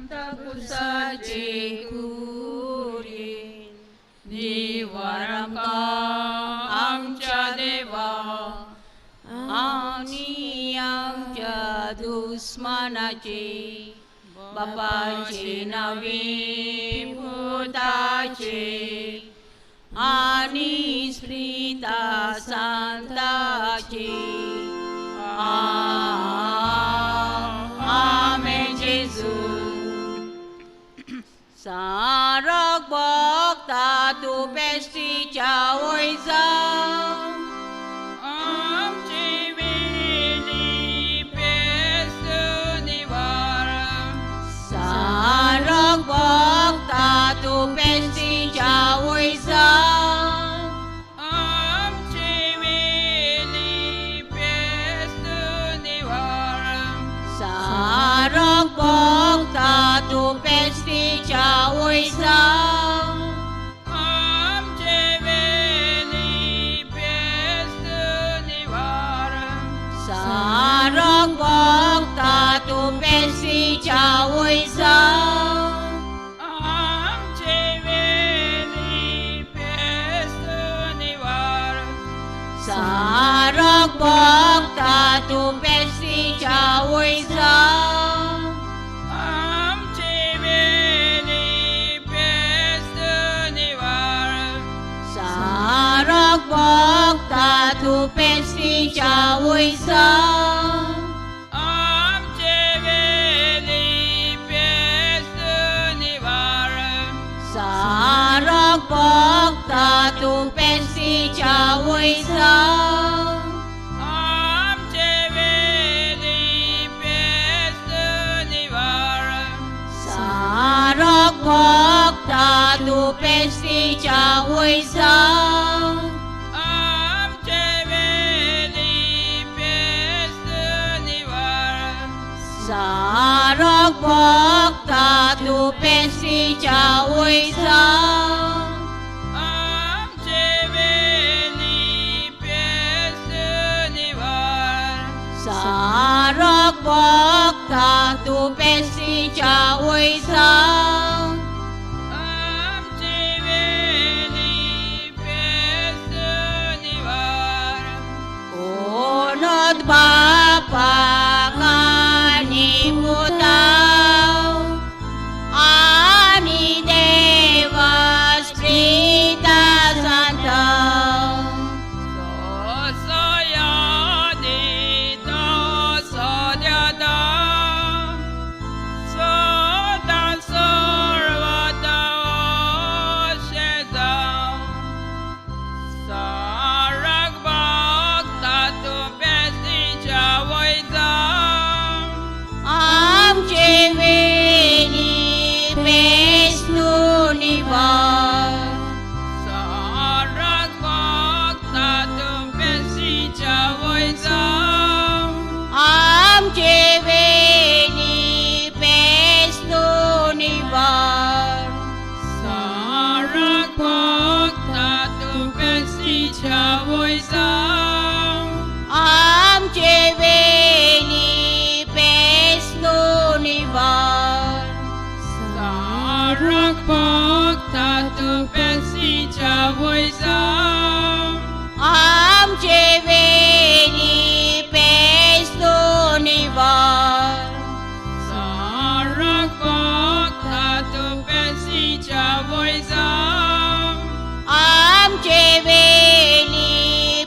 कुसाचे कुरी निवारंका आमच्या देवा आणि आमच्या दुश्मनाचे बापाचे नावे भूताचे आणि स्त्रीता संताचे आमेन जेजू सारक बघता तू बेस्टीच्या वयचा आमची वेली पेस्त निवार सारक बघता तू बेस्टीच्या वयचा आमची वेली पेस्त निवार सारक बघता तू बेस्टीच्या वयचा आमचे वेली पेस्त निवार सारक बघता तू बेस्टीच्या वयचा आमचे वेली पेस्त निवार सारक बघता तू बेस्टीच्या वयचा सारक बघता तू बेस्टीच्या वयचा आमचे वेली पेस्त निवार सारक बघता तू बेस्टीच्या वयचा आमचे वेली पेस्त निवार सारक बघता तू बेस्टीच्या वयचा आमचे वेली पेस्त निवार सारक बघता तू बेस्टीच्या वयचा आमचे वेली पेस्त निवार सारक बघता तू बेस्टीच्या वयचा बापा कानी मुता आणि देवा स्त्रीता संत सोया देता सद्याता सदा सर्वदा शेजा सारक बघता तू आमचे वेली पेस्त निवार सारक बघता तू बेस्टीच्या वयचा आमचे वेली पेस्त निवार सारक बघता तू बेस्टीच्या वयचा आमचे वेली पेस्त निवार सारक बघता तू बेस्टीच्या वयचा आमचे वेली पेस्त निवार सारक बघता तू बेस्टीच्या वयचा आमचे वेली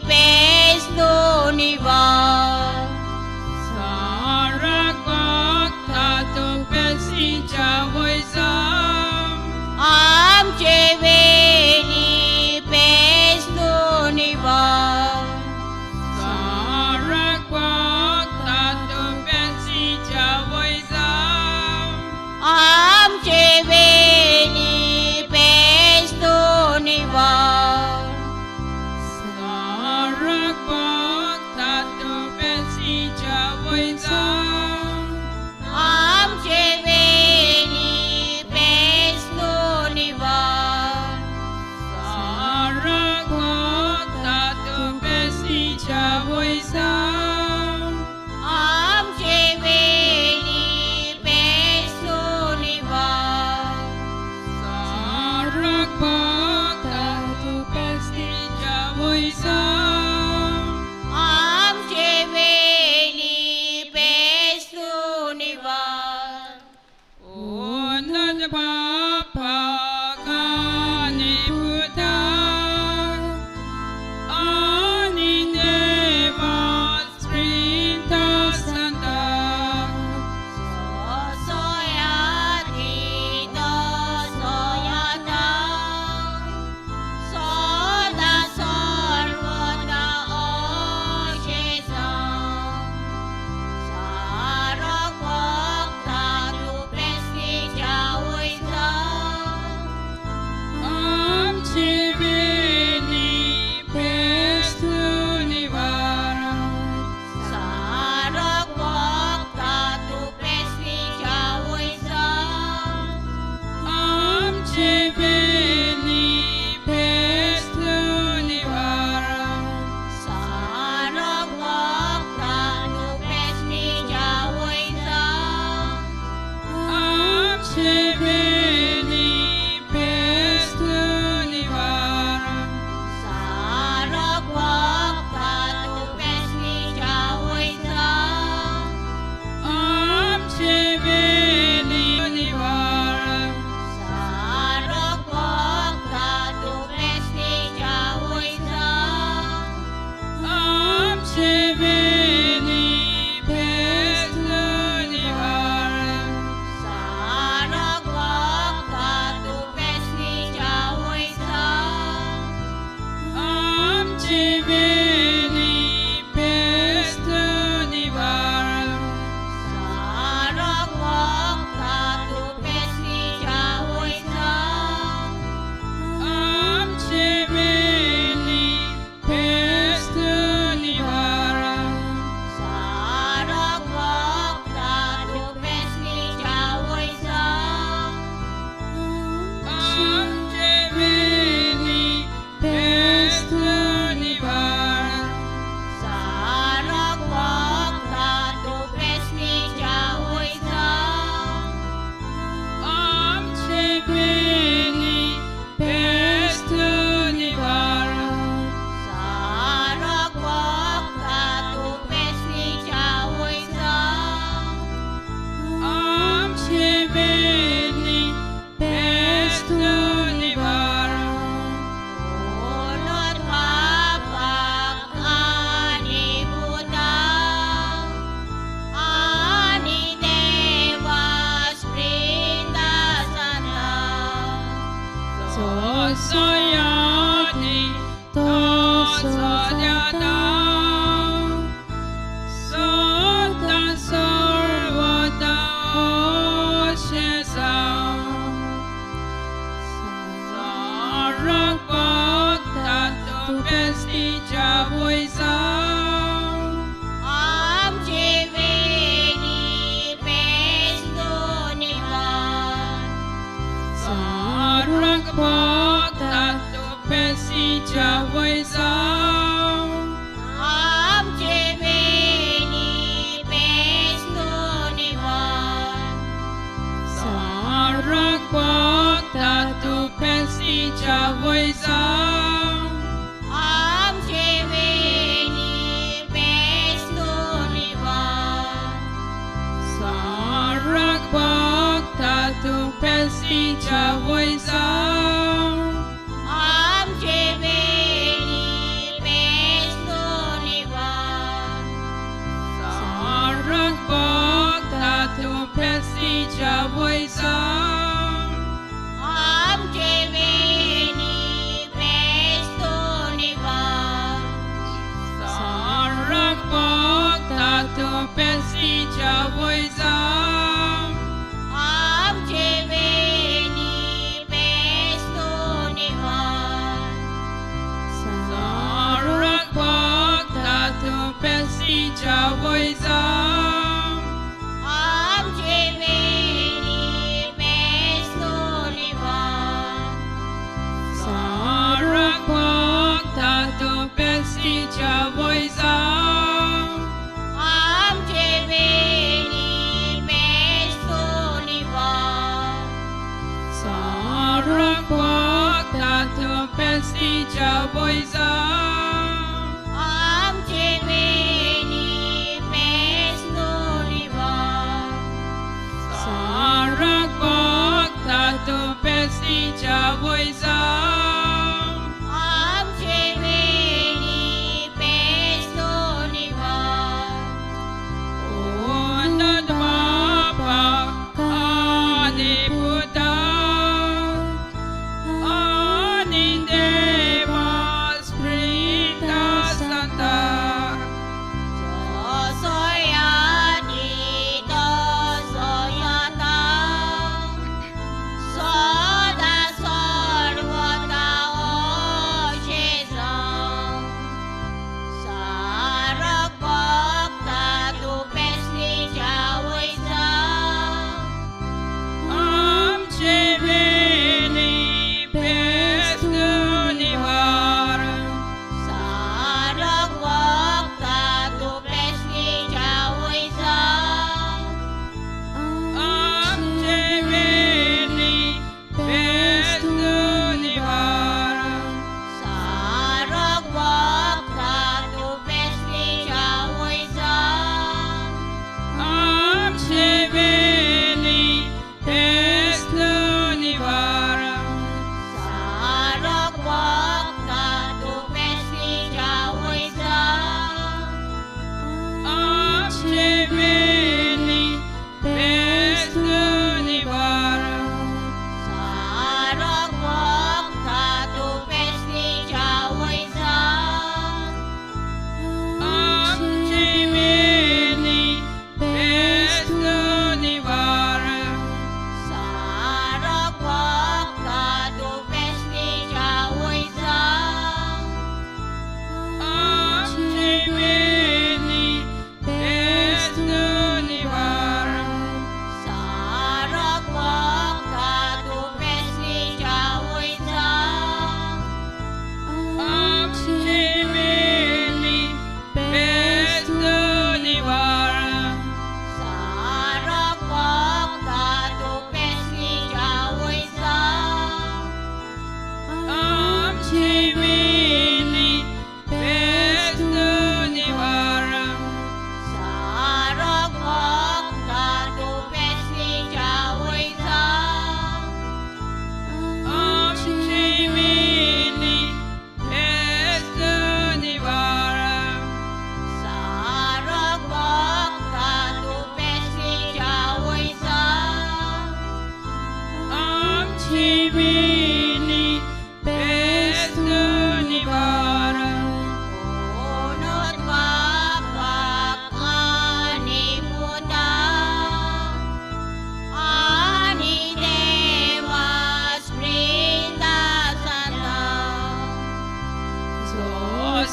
Am ce veni peste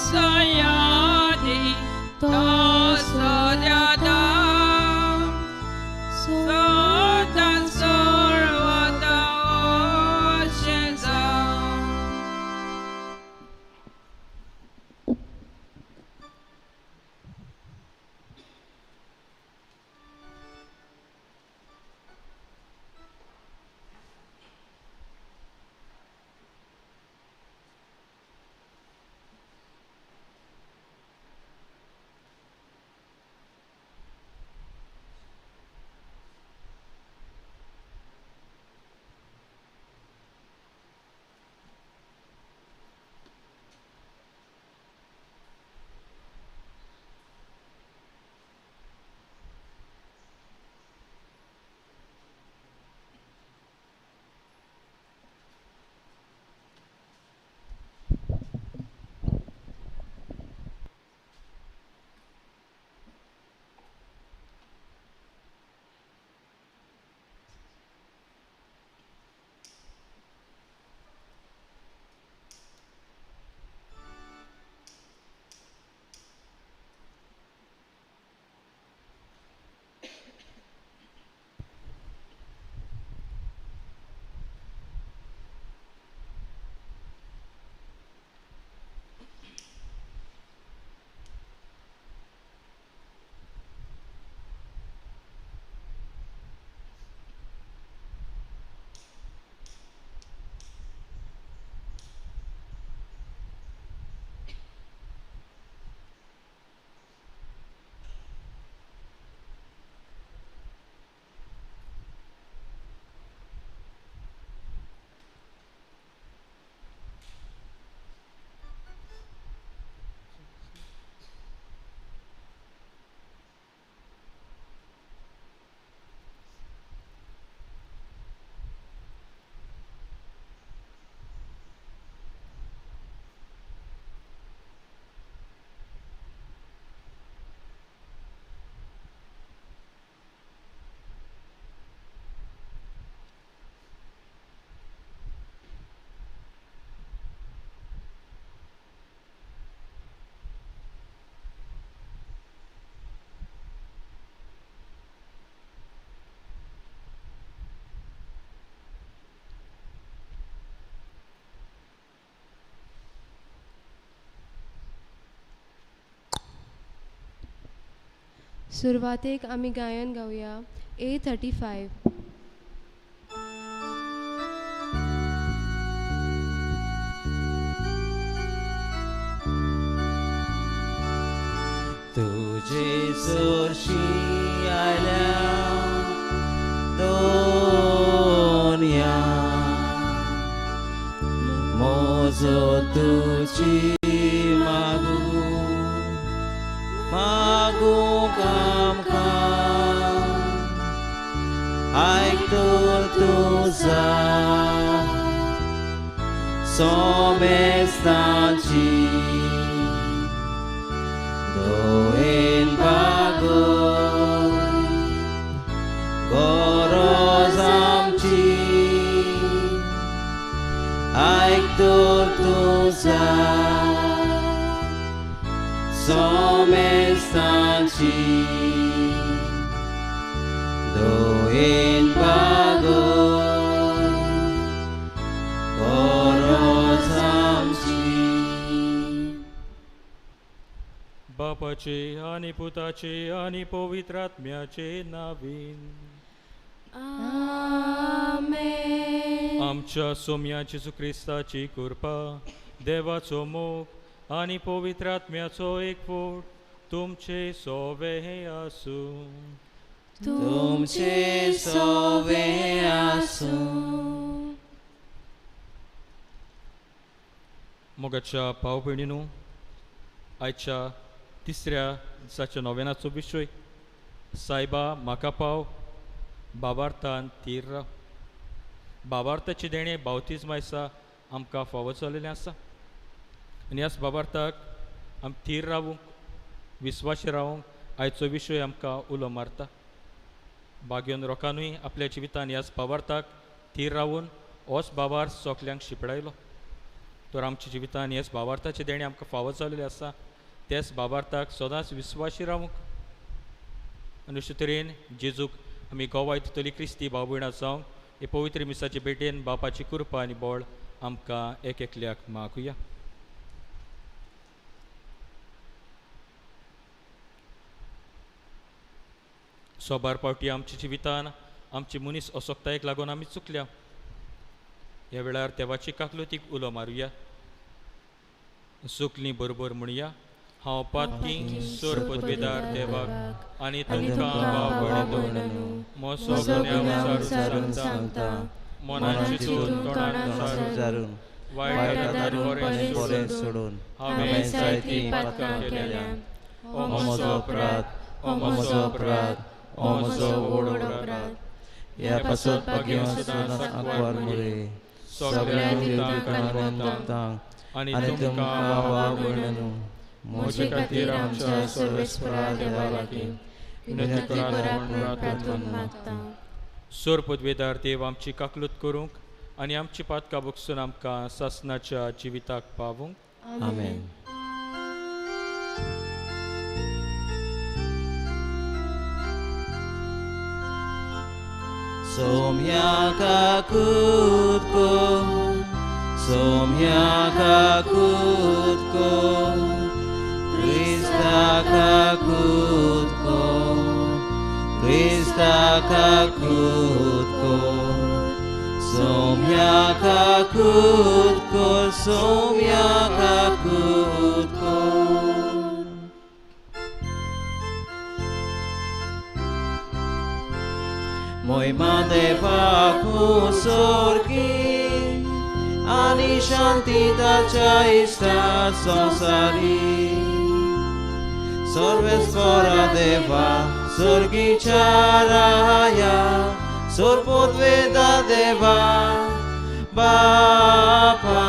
sayadi tasadyada Satan sarvata oshenza सुरवातेक आमी गायन गाऊया A35. तुझे सुरशी आल्या दोन्या मोजो तुझी मागू मागू काम ऐकतो तुझा सोमेस्तांची doin bagoy goroz amchi aiktor tuza somestanchi doin bagoy goroz amchi बापाचे आणि पुताचे आणि पवित्रात्म्याचे नावीन आमेन. आमच्या सोम्या जेजू ख्रिस्ताची कृपा देवाचो मोग आणि पवित्रात्म्याचो एकवट तुमचे सोवे आसूं तुमचे सोवे आसूं. मोगाच्या भाव भयणीनो, आयच्या तिसऱ्या दिसाच्या नोवेनाचो विशय सायबा म्हाका पाव बाबार्थान तीर राव. बाबार्थाची देणे बावतीज आसा आमकां फावो जाल्लेलें आसा आनी ह्याच बाबार्थाक आमी तीर रावूंक विस्वाशी रावूंक आयचो विशय आमकां उलो मारता. बागेवन रोखानूय आपल्या जिवितान ह्याच बाबार्थाक तीर रावून होच बाबार्थ सोकल्यांक शिपडायलो. तर आमच्या जिवितान हेच भावार्थाचे देणे आमकां फावो जाल्लेले आसा तेच भावार्थाक सदांच विस्वाशी रावूंक आनी अशे तरेन जेजूक आमी गोवा इतली क्रिस्ती भाव भयणां जावंक हे पवित्र मिसाचे भेटेन बापाची कृपा आनी बोळ आमकां एक एकल्याक मागुया. सोबार पावटी आमच्या जिवितान आमची मनीस असोकतायेक लागून आमी चुकल्या. ह्या वेळार देवाची काकलुतीक उलो मारुया. चुकलीं बरोबर म्हणुया. हांव पातकी सोर पदवेदार देवाक आनी तुमकां भाव भयणीनो मोसो गुन्यांव सांगता मनाची चिंतून तोंडान जारून वायट बरें सोडून हांवें जायती पातकां केल्यां. ओ म्हजो अपराध ओ म्हजो व्हड अपराध. ह्या पासून पागयो सदां सांकवार मुरे सगळ्यांक आनी आनी तुमकां तुमकां भाव भयणीनो म्हजे खातीर आमच्या सर्वेस्परा देवा लागीं विनंती करात म्हूण प्रार्थना मागता. सोर पदवेदार देव आमची काकलूत करूंक आनी आमची पातकां बगसून आमकां सासणाच्या जिविताक पावूंक. आमेन. Somia kakutko, somia kakutko, Krista kakutko, Krista kakutko, somia kakutko, somia kakutko. Moi Devaku sorgi ani shantitacha ista sansari Sarvesvara Deva sorgi charaya Sorpodveda Deva Bapa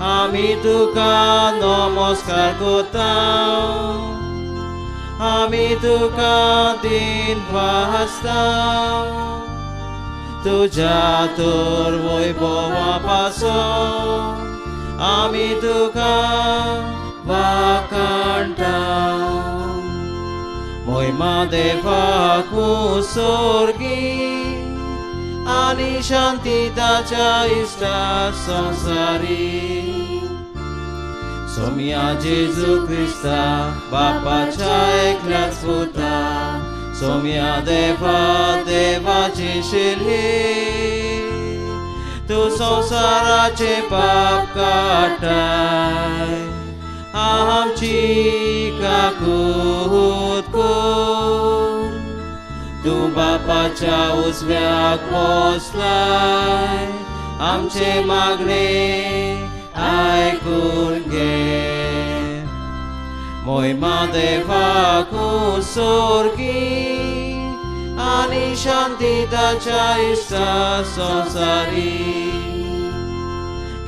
ami tuka namaskar kotao Ami tuka din pahastao Tuja tur voibova paso Ami tuka vakantao Moima Devaku sorgi Ani shantitacha ista sansari Somia Jesu Krista, Bapacia ekliat sputa, Somia Deva, Deva Cishilhi, Tu sansarace pap katai, Amci kakutkun, Tu Bapacia uzveak poslai, Amce magne, ऐकून घे मोहिमा देवाku सोर्गी आणि शांतीताच्या इष्टा संसारी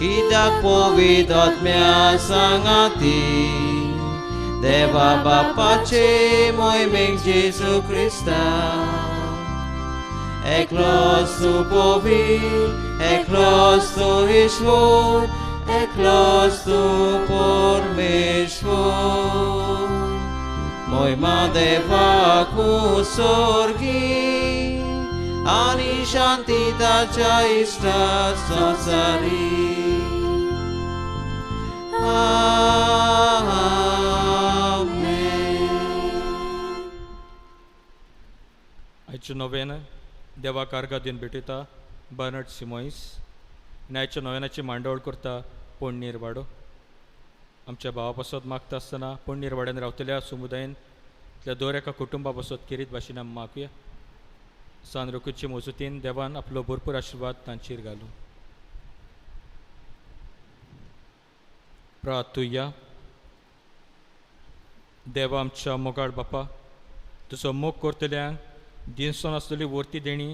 कित्याक पवित्र आत्म्या सांगाती देवा बापाचे मोहिमेक जेजू Crysta एकलोच तू पवित्र एकलोच तू ईश्वर Eklos tu pormeshvor Moima Devaku sorgi Ani shantitacha ista sansari Amen. आयच्या नव्यान देवा कार्गा दिन भेटयता बर्नार्ड सिमोइस आनी आयच्या नव्यानाची मांडवळ करता पोंडणीर वाडो. आमच्या भावा पासत मागता आसतना पोंडणीर वाड्यान रावतल्या समुदायान त्या दर एका कुटुंबा पासत केरीत भाशेन आमी मागुया. सांद्रुकूचे मजूतीन देवान आपलो भरपूर आशिर्वाद तांचेर घालूं. प्रार्थुया. देवा आमच्या मोगाळ बापा तुजो मोग करतल्यांक दिनसोन आसलेली वर्ती देणी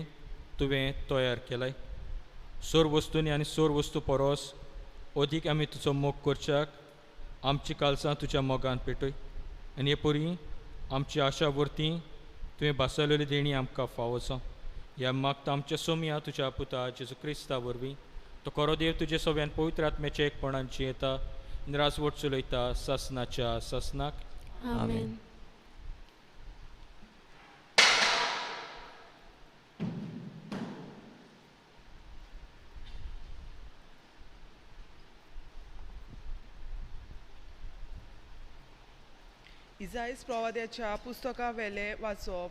तुवें तयार केलाय. सोर वस्तूंनी आनी सोर वस्तू परस अदीक आमी तुजो मोग करच्याक आमची कालसां तुज्या मोगान पेटय आनी हे परी आमची आशा वर्ती तुवें बासयलेली देणी आमकां फावो जावं. ह्या मागता आमच्या सोम्या तुज्या पुता जेजू क्रिस्ता वरवीं तो खरो देव तुजे सव्यान पवित्र आत्म्याच्या एकपणांची येता निरासवट चलयता ससनाच्या ससनाक. आमेन. इजाईस प्रवाद्याच्या पुस्तका वेले वाचप.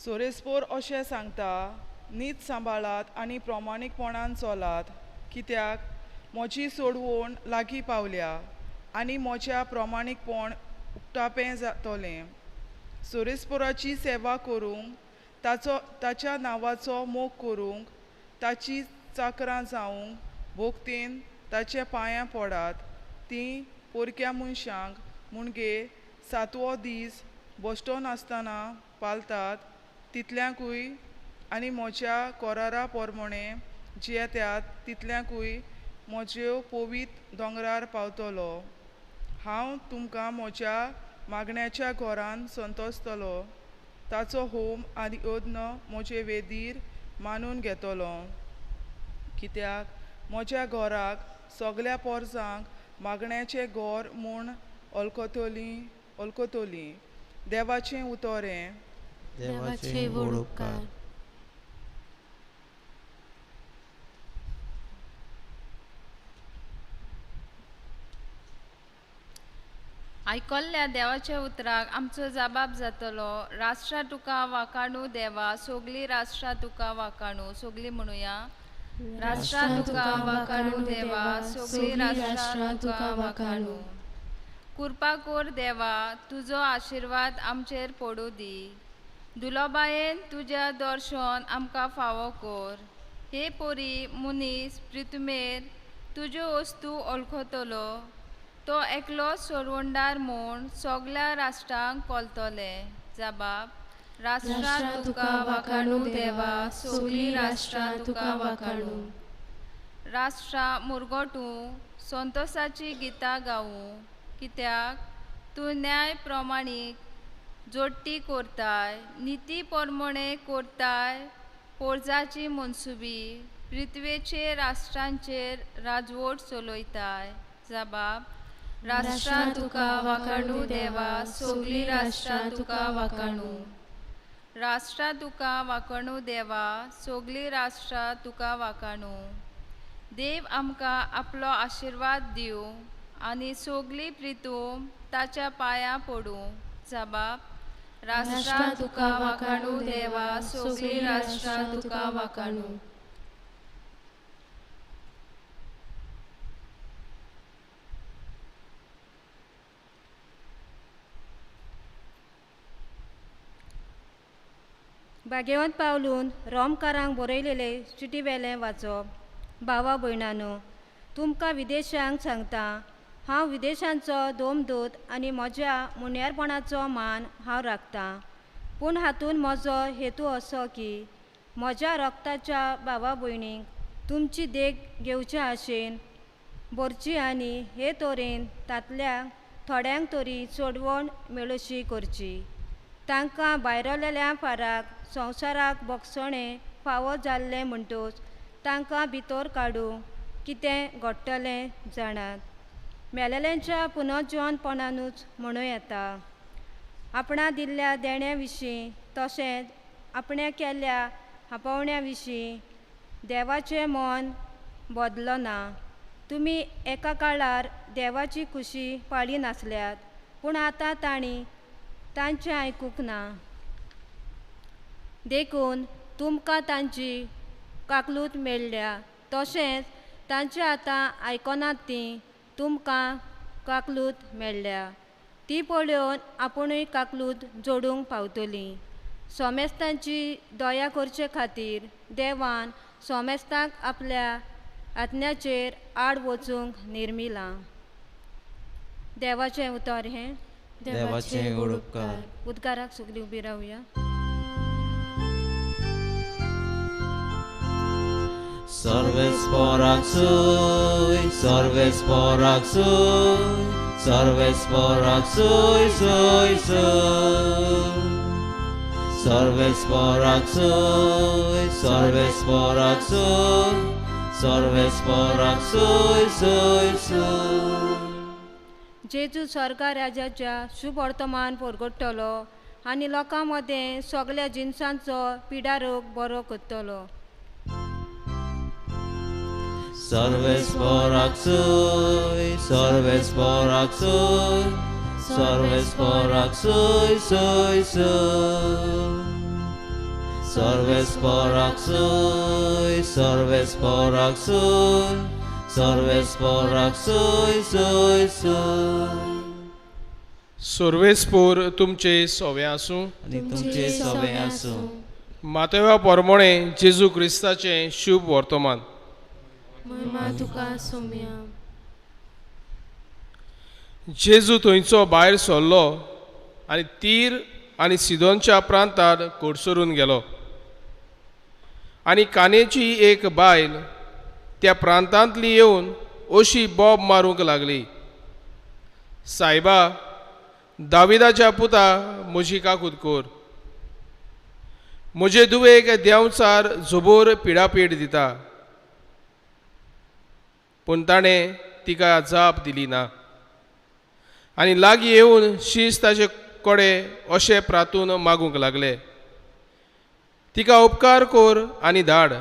सोरेस्पोर अशें सांगता, नीत सांबाळात आनी प्रामाणीकपणान चलात, कित्याक म्हजी सोडवण लागीं पावल्या आनी म्हज्या प्रामाणीकपण उक्तापें जातलें. सोरेस्पोराची सेवा करूंक ताच्या नांवाचो मोग करूंक ताची चाकरां जावंक भोगतेन ताच्या पांयां पडात. तीं पोरक्या मनशांक मुणगे 7वो दीस बश्टो नासतना पालतात तितल्यांकूय आनी म्हज्या कोरारा पोरमोणें जियेत्यात तितल्यांकूय म्हज्यो पोवीत दोंगरार पावतलो. हांव तुमकां म्हज्या मागण्याच्या घोरान संतोसतलो. ताचो होम आनी यज्ञ म्हजे वेदीर मानून घेतलो. कित्याक म्हज्या घोराक सगल्या पोरसांक मागण्याचें घोर म्हूण अळकतलीं. देवाचें उतोरें. देवाचे व्हड उपकार. आयकल्ल्या देवाच्या उतराक आमचो जबाब जातलो. राष्ट्रा तुका वाकाणू देवा, सोगली राष्ट्रा तुका वाकाणू. सोगली म्हणुया. राष्ट्रा तुका वाकाणू देवा, सोगली राष्ट्रा तुका वाकाणू. कृपा कोर देवा, तुजो आशिर्वाद आमचेर पडू दी. दुलोबायेन तुज्या दर्शन आमकां फावो कोर. हे पोरी मुनीस पृथ्वीमेर तुज्यो वस्तू ओळखतलो. तो एकलो सोडवणदार म्हूण सगल्या राष्ट्रांक कोलतले. जबाब. राष्ट्रा तुका वाकाणू देवा, सोगली राष्ट्रा तुका वाकाणू. राष्ट्रा मुरगोटू संतोसाची गितां गावू, कित्याक तूं न्याय प्रमाणीक जोडटी कोरताय. निती पोरमोणे कोरताय पोरजाची मनसुबी. पृथ्वेचेर राष्ट्रांचेर राजवट चलयताय. जबाब. राष्ट्रा तुका वाकाणू देवा, सोगली राष्ट्रा तुका वाकाणू. राष्ट्रा तुका वाकाणू देवा, सोगली राष्ट्रा तुका वाकाणू. देव आमकां आपलो आशिर्वाद दिवं आनी सोगली प्रितूम ताच्या पांयां पडू. जबाब. राष्ट्रा तुका वाकाणू देवा, सोगली राष्ट्रा तुका वाकाणू. भाग्यवंत पावलून रोमकारांक बरयलेले चिटी वेलें वाचप. भावा भयणांनो, तुमकां विदेशांक सांगता, हांव विदेशांचो दोमदूत आनी म्हज्या मुन्यारपणाचो मान हांव राखतां. पूण हातूंत म्हजो हेतू असो की म्हज्या रक्ताच्या भावा भयणींक तुमची देख घेवच्या आशेन भरची आनी हे तोरेन तांतल्या थोड्यांक तरी सोडवण मेळशी करची. तांकां भायरलेल्या फाराक संवसाराक भोगसणें फावो जाल्लें म्हणटूच तांकां भितर काडूंक कितें घडटलें जाणात. मेलेल्यांच्या पुनर्जीवनपणानूच म्हणूं येता. आपणा दिल्ल्या देण्या विशीं तशेंच आपणें केल्ल्या आपोवण्या विशीं देवाचें मन बदलो ना. तुमी एका काळार देवाची खुशी पाळी नासल्यात, पूण आतां तांणी तांचें आयकूंक ना. देखून तुमकां तांची काकलूत मेळ्ळ्या, तशेंच तांचे आतां आयकनात तीं तुमकां काकलूत मेळ्ळ्या. ती पळोवन आपुणूय काकलूत जोडूंक पावतलीं. सोमेस्तांची दया करचे खातीर देवान सोमेस्तांक आपल्या आत्म्याचेर आड वचूंक निर्मिलां. देवाचें उतर हें. देवाचे व्हड उपकार. उद्गाराक सगळीं उबी रावया. सर्वेस्पोराक सूय, सर्वेस्पोराक सूय, सर्वेस्पराक सोय सोय सोय सर्वेस्पराक सोय सर्वेस्पराक सोय सर्वेस्पराक सोय सोय सोय जेजू स्वर्गा राजाच्या शुभ वर्तमान परगडटलो आनी लोकां मदें सगळ्या जिन्सांचो पिडारोग बरो करतलो. सर्वेस्पराक सोय सर्वेस्पराक सोय सर्वेस्पराक सोय सोय सोय सर्वेस्पराक सोय सर्वेस्पराक सोय सर्वेस्पराक सोय सोय सोय सर्वेस्पोर तुमचे सोवे आसूं आनी तुमचे सवे आसूं. मातेव्या पोरमोणे जेजू क्रिस्ताचे शुभ वर्तमान. महिमा तुका सोम्या. जेजू थंयचो भायर सरलो आनी तीर आनी सिदोनच्या प्रांतांत कोडसरून गेलो. आनी कानेची एक बायल त्या प्रांतांतली येवन अशी बोब मारूंक लागली, सायबा, दाविदाच्या पुता म्हजी काकूट कोर. म्हजे दुवेक देंवचार झोबोर पिडापीड दिता. पूण ताणें तिका जाप दिली ना. आनी लागीं येवन शीस ताचे कोडे अशें प्रातून मागूंक लागले, तिका उपकार कोर आनी धाड,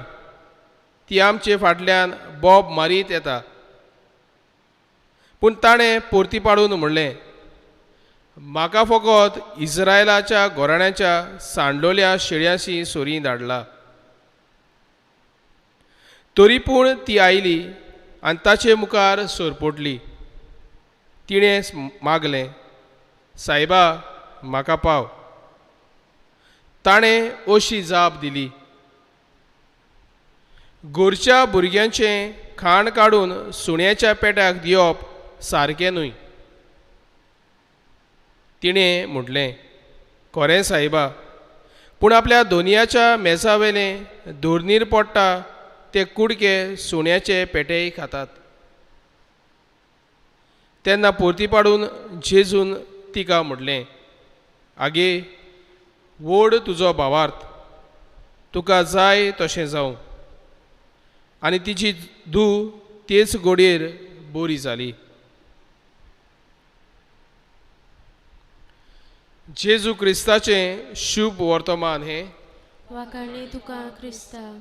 ती आमचे फाटल्यान बोब मारीत येता. पूण ताणें परती पाडून म्हणलें, म्हाका फकत इस्रायलाच्या घोराण्याच्या सांडलोल्या शेळयांशी सोरी धाडला. तरी पूण ती आयली आनी ताचे मुखार सोरपोटली. तिणें मागलें, सायबा, म्हाका पाव. ताणें अशी जाप दिली, गोरच्या भुरग्यांचें खाण काडून सुण्याच्या पेट्याक दिवप सारकें न्हय. तिणें म्हटलें, खरें सायबा, पूण आपल्या दोनयाच्या मेजावेलें दोरनीर पडटा ते कुडके सुण्याचे पेटेय खातात. तेन्ना परती पाडून जेजून तिका म्हटलें, आगे, वोड तुजो भावार्थ, तुका जाय तशें जावं. आनी तिची धूव तेच घोडयेर बरी जाली. जेजू क्रिस्ताचें शुभ वर्तमान हें. वाखाणली तुका क्रिस्ता.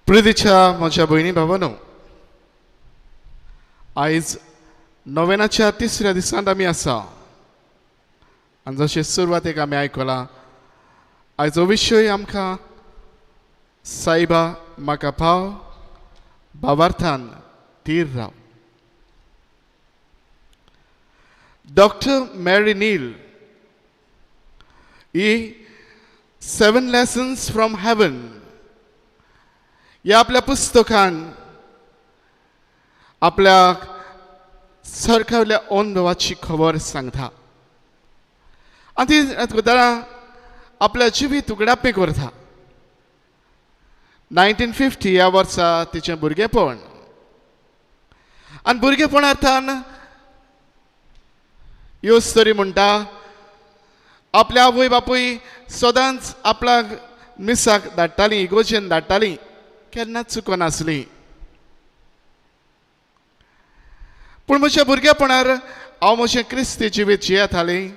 प्रितीच्या म्हज्या भयणी भावांनो, आयज नोवेनाच्या तिसऱ्या दिसांत आमी आसा. आनी जशें सुरवातेक आमी आयकलां, आयचो विशय आमकां सायबा म्हाका पाव, भावार्थान तीर राव. डॉक्टर मॅरी नील ही 7 lessons from heaven ह्या आपल्या पुस्तकान आपल्या सरकावल्या अनुभवाची खबर सांगता. आनी ती आपल्या जिवीत उगडापे करता. 1950 ह्या वर्सा तिचें भुरगेपण. आनी भुरगेपणांतल्यान ह्यो स्टोरी म्हणटा, आपल्या आवय बापूय सदांच आपल्याक मिसाक धाडटालीं, इगोजेन धाडटालीं, केन्नाच चुकोनासलीं. पूण म्हज्या भुरगेपणार हांव म्हजें क्रिस्ती जिवीत जियेतालें.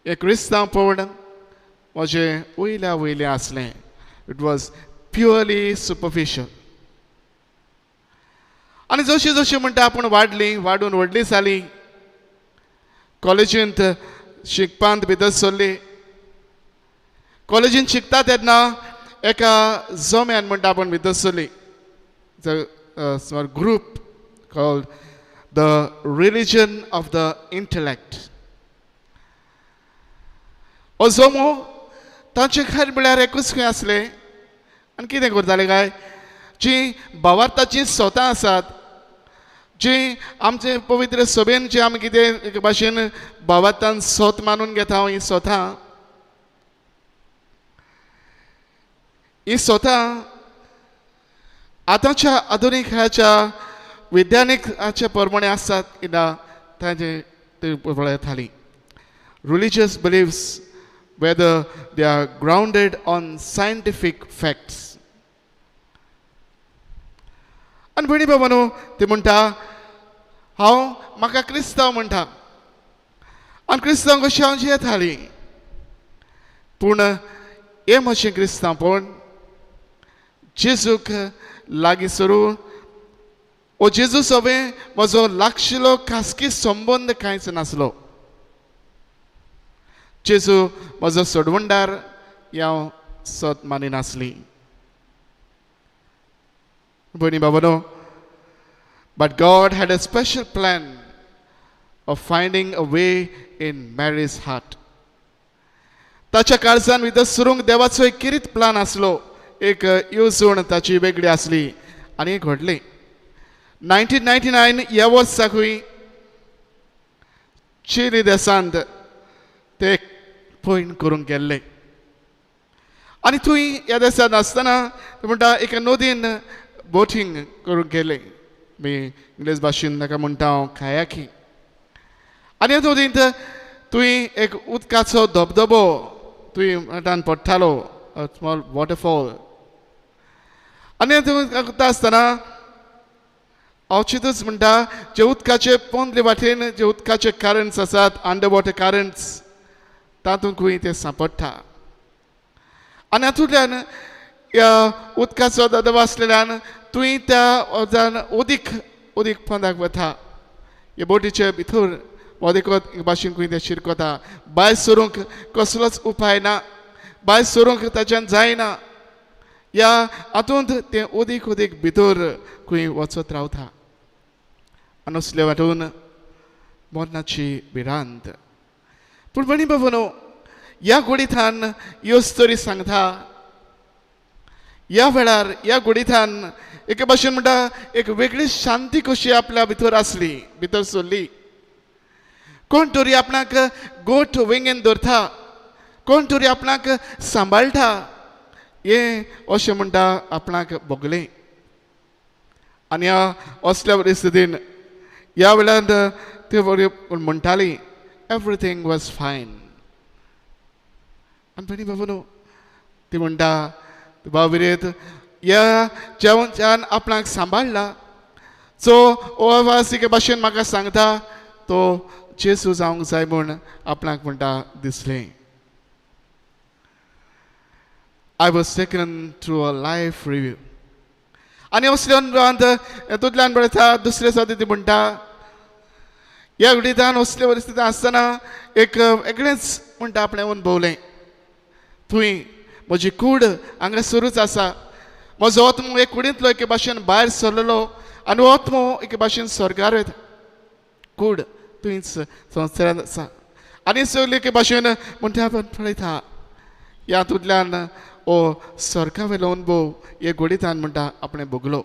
हें क्रिस्तांवपण म्हजें वयल्या वयलें आसलें. It was purely superficial. आनी जशें जशें म्हणटा आपूण वाडून व्हडलीं जालीं, कॉलेजींत शिकपांत भितर सरलीं. कॉलेजींत शिकता तेन्ना एका जोम्यान म्हणटा आपूण भितर सरलीं. Group called the religion of the intellect. Jomo तांचे खरें म्हळ्यार एकूच खंय आसलें. आनी कितें करताले काय, जी भावार्थाची स्वता आसात, जी आमचे पवित्र सभेन जे आमी कितें एक भाशेन भावार्थान स्वत मानून घेता ही स्वता आतांच्या आधुनीक खेळाच्या विज्ञानिकाच्या प्रमाणे आसात कित्याक तांचे ते पळयताली. Religious beliefs, whether they are grounded on scientific facts. आनी भणी बाबानो ते म्हणटा हांव म्हाका क्रिस्तांव म्हणटा आनी क्रिस्तांव कशी हांव जियेताली, पूण हे मातशें क्रिस्तांवपण जेजूक लागीं सरून ओ जेजू सोबे म्हजो लागशिल्लो खासगी संबंद कांयच नासलो. जेजू म्हजो सोडवणदार हांव सत मानिनासली. भणी बाबानो, but God had a special plan of finding a way in Mary's heart. ताच्या काळजान भितर सुरूंक देवाचो एक किरीत प्लान आसलो, एक येवजण ताची वेगळी आसली आनी घडली. 1999 ह्या वर्साकूय चिली देशांत ते पयण करूंक गेल्ले आनी थंय ह्या देशांत आसतना ते म्हणटा एका नदीन बोटींग करूंक गेले. मी इंग्लीश भाशेन ताका म्हणटा हांव कायाकी. आनी ह्या नदींत थंय एक उदकाचो धबधबो थंय वाटान पडटालो, स्मॉल वॉटरफॉल. आनी करता आसतना हांव चिंतूच म्हणटा जे उदकाचे पोंदले वाटेन जे उदकाचे करंट्स आसात, अंडर वॉटर करंट्स, तातूंत खंय ते सांपडटा आनी हातूंतल्यान ह्या उदकाचो धबधबो आसलेल्यान थंय त्या वजान उदीक पोंदाक वता. ह्या बोटीचे भितर वोदेकोत भाशेन खंय ते शिरकोता. भायर सरूंक कसलोच उपाय ना, भायर सरूंक ताच्यान जायना. ह्या हातूंत तें उदीक भितर खंय वचत रावता आनी असले वाटून मरणाची भिरांत. पूण भणी बाबानो, ह्या घडींतल्यान ह्यो स्टोरी सांगता. ह्या वेळार ह्या घडींतल्यान एके भाशेन म्हणटा एक वेगळी शांती कशी आपल्या भितर आसली, भितर सरली. कोण तरी आपणाक गोठ वेंगेन दवरता, कोण तरी आपणाक सांबाळटा, हे अशें म्हणटा आपणाक भोगलें. आनी ह्या असल्या परिस्थितीन ह्या वेळार ते म्हणटाली एवरीथींग वॉज फायन. आनी भणी बाबानो, ती म्हणटा बाबरेत ह्या जेवणाच्यान आपणाक सांबाळला, जो ओवास एके भाशेन म्हाका सांगता तो जेजू जावंक जाय म्हूण आपणाक म्हणटा दिसलें. I was taken through a life review. आनी असल्या अनुभवांत हातूंतल्यान पळयता दुसरे फावटी ती म्हणटा ह्या घडींतल्यान असले परिस्थिती आसतना एक वेगळेंच म्हणटा आपणें अनुभवलें. थंय म्हजी कूड हांगा सुरूच आसा. म्हजो आत्मो एक कुडींतलो एके भाशेन भायर सरलेलो आनी हो आत्मो एके भाशेन स्वर्गार वयता. कूड थंयच संवसारांत आसा आनी सगळे एके भाशेन म्हणटा आपण पळयता. ह्या हातूंतल्यान ओ स्वर्गा वेलो अनुभव हे घडींतल्यान म्हणटा आपणें भोगलो.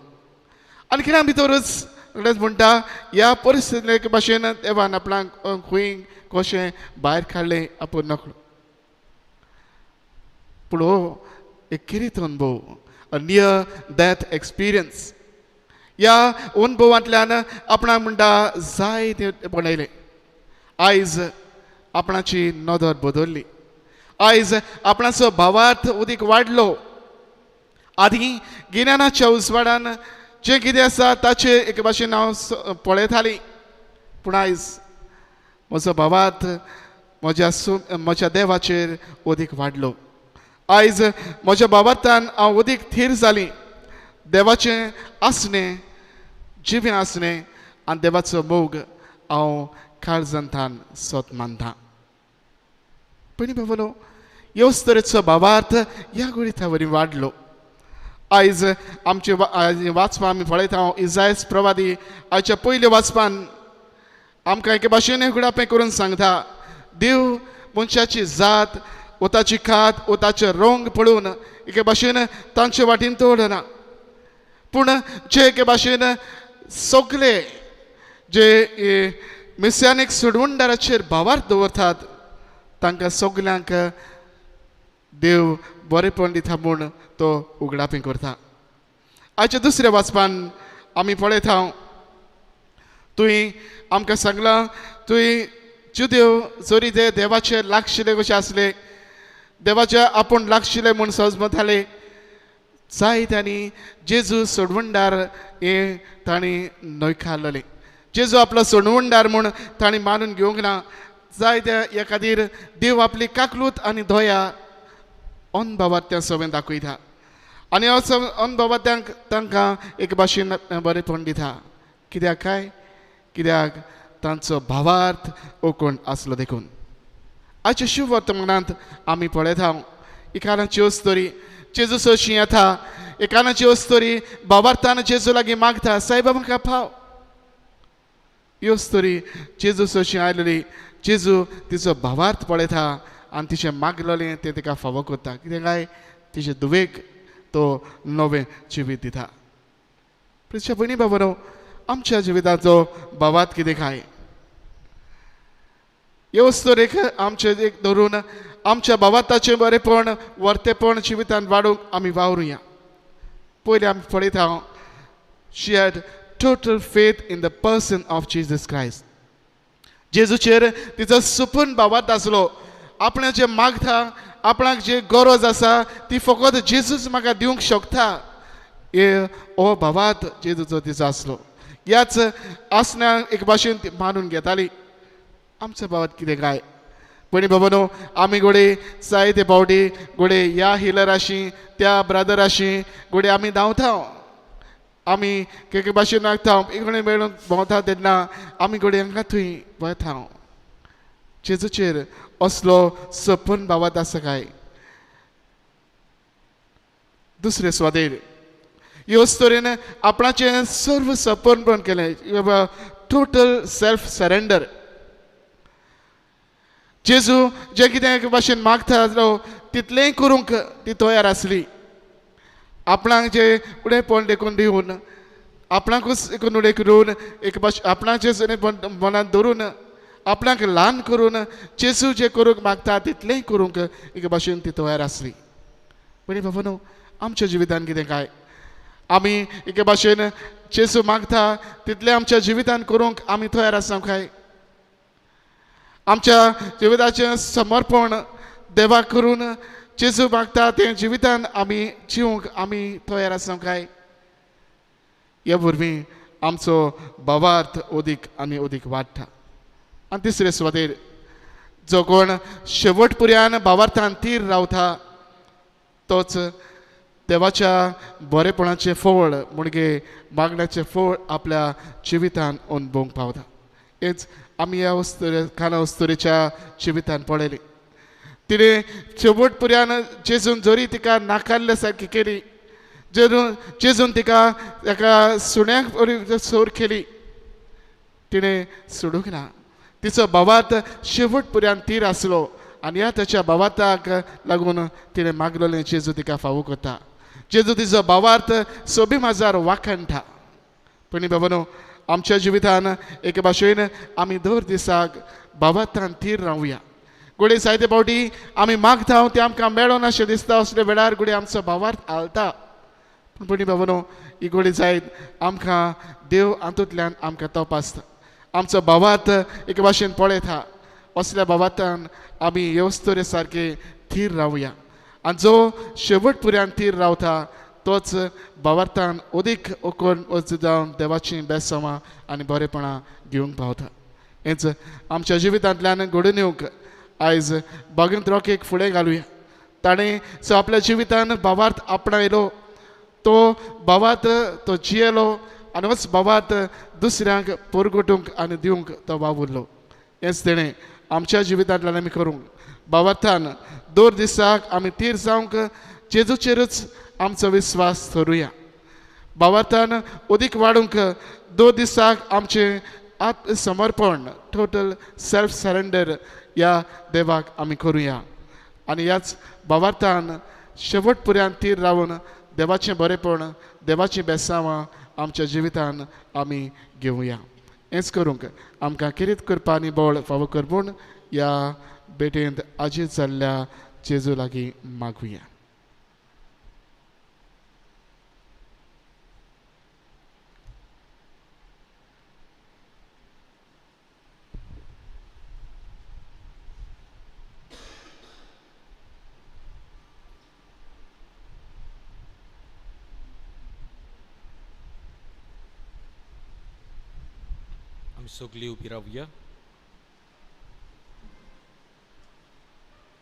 आनी कित्याक भितरूच म्हणटा ह्या परिस्थितीन एके भाशेन देवान आपणाक खंय कशें भायर काडलें आपूण नकळो. पूण हो एक किरीत अनुभव, अ नियर डेथ एक्सपिरियन्स. ह्या अनुभवांतल्यान आपणाक म्हणटा जाय ते पळयलें. आयज आपणाची नदर बदलली. आयज आपणाचो भावार्थ उदीक वाडलो. आदी गिन्यानाच्या उजवाडान जें कितें आसा ताचे एके भाशेन हांव पळयताली, पूण आयज म्हजो भावार्थ म्हज्या देवाचेर उदीक वाडलो. आयज म्हज्या भावार्थान हांव उदीक थीर जाली. देवाचें आसणें जिवें आसणें आनी देवाचो मोग हांव काळजांतान सोत मानतां. पण बाबानो, ह्योच तरेचो भावार्थ ह्या घडींत वरी वाडलो. आयज आमचे वाचपां आमी पळयता. इजायस प्रवादी आयच्या पयल्या वाचपान आमकां एके भाशेन घुडापें करून सांगता देव मनशाची जात वो ताची खात वो ताचे रंग पळोवन एके भाशेन तांचे वाटेन तोडना, पूण जे एके भाशेन सगळे जे मेसियानीक सोडवणदाराचेर भावार्थ दवरतात तांकां सगल्यांक देव बरेपण दिता म्हूण तो उगडापी करता. आयच्या दुसऱ्या वाचपान आमी पळयता तुवें आमकां सांगलां तुवें जुदेव जोरी ते देवाचेर लागशिल्ले कशे आसले, देवाचे आपूण लागशिल्ले म्हूण समजताले, जायत्यांनी जेजू सोडवणदार हे तांणी न्हयकारलेले. जेजू आपलो सोडवणदार म्हूण तांणी मानून घेवंक ना. जायत्या ह्या खातीर देव आपली काकलूत आनी दया अनुभवात त्या सगळ्यांक दाखयता आनी अनुभवात तांकां एक भाशेन बरेपण दिता. कित्याक काय? कित्याक तांचो भावार्थ ओकोण आसलो देखून. आयच्या शुभ वर्तमानांत आमी पळयता एकानाची वस्तोरी जेजू सोशी येता, एकानाची वस्तोरी भावार्थान जेजू लागीं मागता, सायबा म्हाका पाव. ह्यो वस्तोरी जेजू सोशी आयलेली, जेजू तिचो भावार्थ पळयता आनी तिचें मागलेलें तें तिका फावो करता. कित्याक काय? तिचे दुवेक तो नवें जिवीत दिता. प्रिय भयणी भावांनो, आमच्या जिविताचो भावार्थ कितें काय? ह्यो वस्तोरेक आमचे एक धरून आमच्या भावार्थाचें बरेपण वर्तेपण जिवितांत वाडोवंक आमी वावरुया. पयलीं आमी पळयता she had total faith in the person of Jesus Christ. जेजूचेर तिचो सुपूर्ण भावार्थ आसलो. आपणें जें मागता, आपणाक जी गरज आसा ती फकत जेजूच म्हाका दिवंक शकता, हे हो भावार्थ जेजूचो तिचो आसलो. ह्याच आसना एक भाशेन ती मानून घेताली. आमचो भावार्थ कितें काय? पण बाबानो, आमी घोडे जायते पावटी घोडे ह्या हिलराशी त्या ब्रदराशी घोडे आमी धांवता, आमी के भाशेन नागता, इकडे मेळून भोंवता तेन्ना आमी घोडे हांगा थंय वयता. जेजूचेर असलो सपन भावार्थ आसा काय? दुसरे स्वादेर ह्यो तरेन आपणाचें सर्व समर्पण केलें, टोटल सेल्फ सरेंडर. जेजू जे कितें भाशेन मागता तितलेंय करूंक ती तयार आसली. आपणाक जे उणेपण देखून दिवन, आपणाकूच एक उणें करून एक भाशेन आपणाचें मनांत धरून, आपणाक ल्हान करून जेजू जे करूंक मागता तितलेंय करूंक एक भाशेन ती तयार आसली. पण बाबानो, आमच्या जिवितांत कितें काय? आमी एके भाशेन जेजू मागता तितलें आमच्या जिवितांत करूंक आमी तयार आसा काय? आमच्या जिविताचें समर्पण देवाक करून जेजू मागता तें जिवितांत आमी जिवंक आमी तयार आसा काय? ह्या वरवीं आमचो भावार्थ ओदीक आनी ओदीक वाडटा. आनी तिसरे सुवातेर जो कोण शेवट पर्यान भावार्थान तीर रावता तोच देवाच्या बरेपणाचें फळ म्हणजे मागण्याचें फळ आपल्या जिवितांत अणभवूंक पावता. हेच आमी ह्या खाना वस्तुरेच्या जिवितांत पळयलें. तिणें शेवट पर्यान जेजून जरी तिका नाकारले सारकी केली, जेजून तिका एका सुण्याक सोर केली, तिणें सोडूंक ना. तिचो भावार्थ शेवट पर्यान तीर आसलो आनी ह्या ताच्या भावार्थाक लागून तिणें मागलेलें जेजू तिका फावो करता. जेजू तिचो भावार्थ सोबी माजार वाखणटा. पण बाबानो, आमच्या जिवितान एक भाशेन आमी दर दिसाक भावार्थान तीर रावया. घोडे जायते फावटी आमी मागता तें आमकां मेळोना अशें दिसता, असले वेळार घोडे आमचो भावार्थ हालता. पण बाबानो, ही घोडी जायत आमकां देव हातूंतल्यान आमकां तपासता, आमचो भावार्थ एक भाशेन पळयता. असल्या भावार्थान आमी येवस्तोरे सारके थीर रावया. आनी जो शेवट पर्यान थीर रावता तोच भावार्थान ओदीक ओकोण जावन देवाची बेसमां आनी बरेपणां घेवंक पावता. हेच आमच्या जिवितांतल्यान घडून येवंक आयज भगवंत रोखेक फुडें घालुया. ताणें जो आपल्या जिवितान भावार्थ आपणायलो, तो भावार्थ तो जियेलो आनी होच भावार्थ दुसऱ्यांक परगटूंक आनी दिवंक तो वावुरलो. हेच तेणें आमच्या जिवितांतल्यान आमी करूंक भावार्थान दर दिसाक आमी तीर जावंक जेजूचेरूच आमचो विस्वास दवरुया. भावार्थान ओदीक वाडूंक दर दिसाक आमचें आत्मसमर्पण टोटल सेल्फ सरेंडर ह्या देवाक आमी करुया. आनी ह्याच भावार्थान शेवट पर्यान तीर रावन देवाचें बरेपण देवाचीं बेसांवां आमच्या जिवितान आमी घेवया. हेंच करूंक आमकां किरीत करपा आनी बोळ फावो करपून ह्या भेटेंत आजीत जाल्ल्या जेजू लागीं मागुया. आमी सगळीं उबी रावया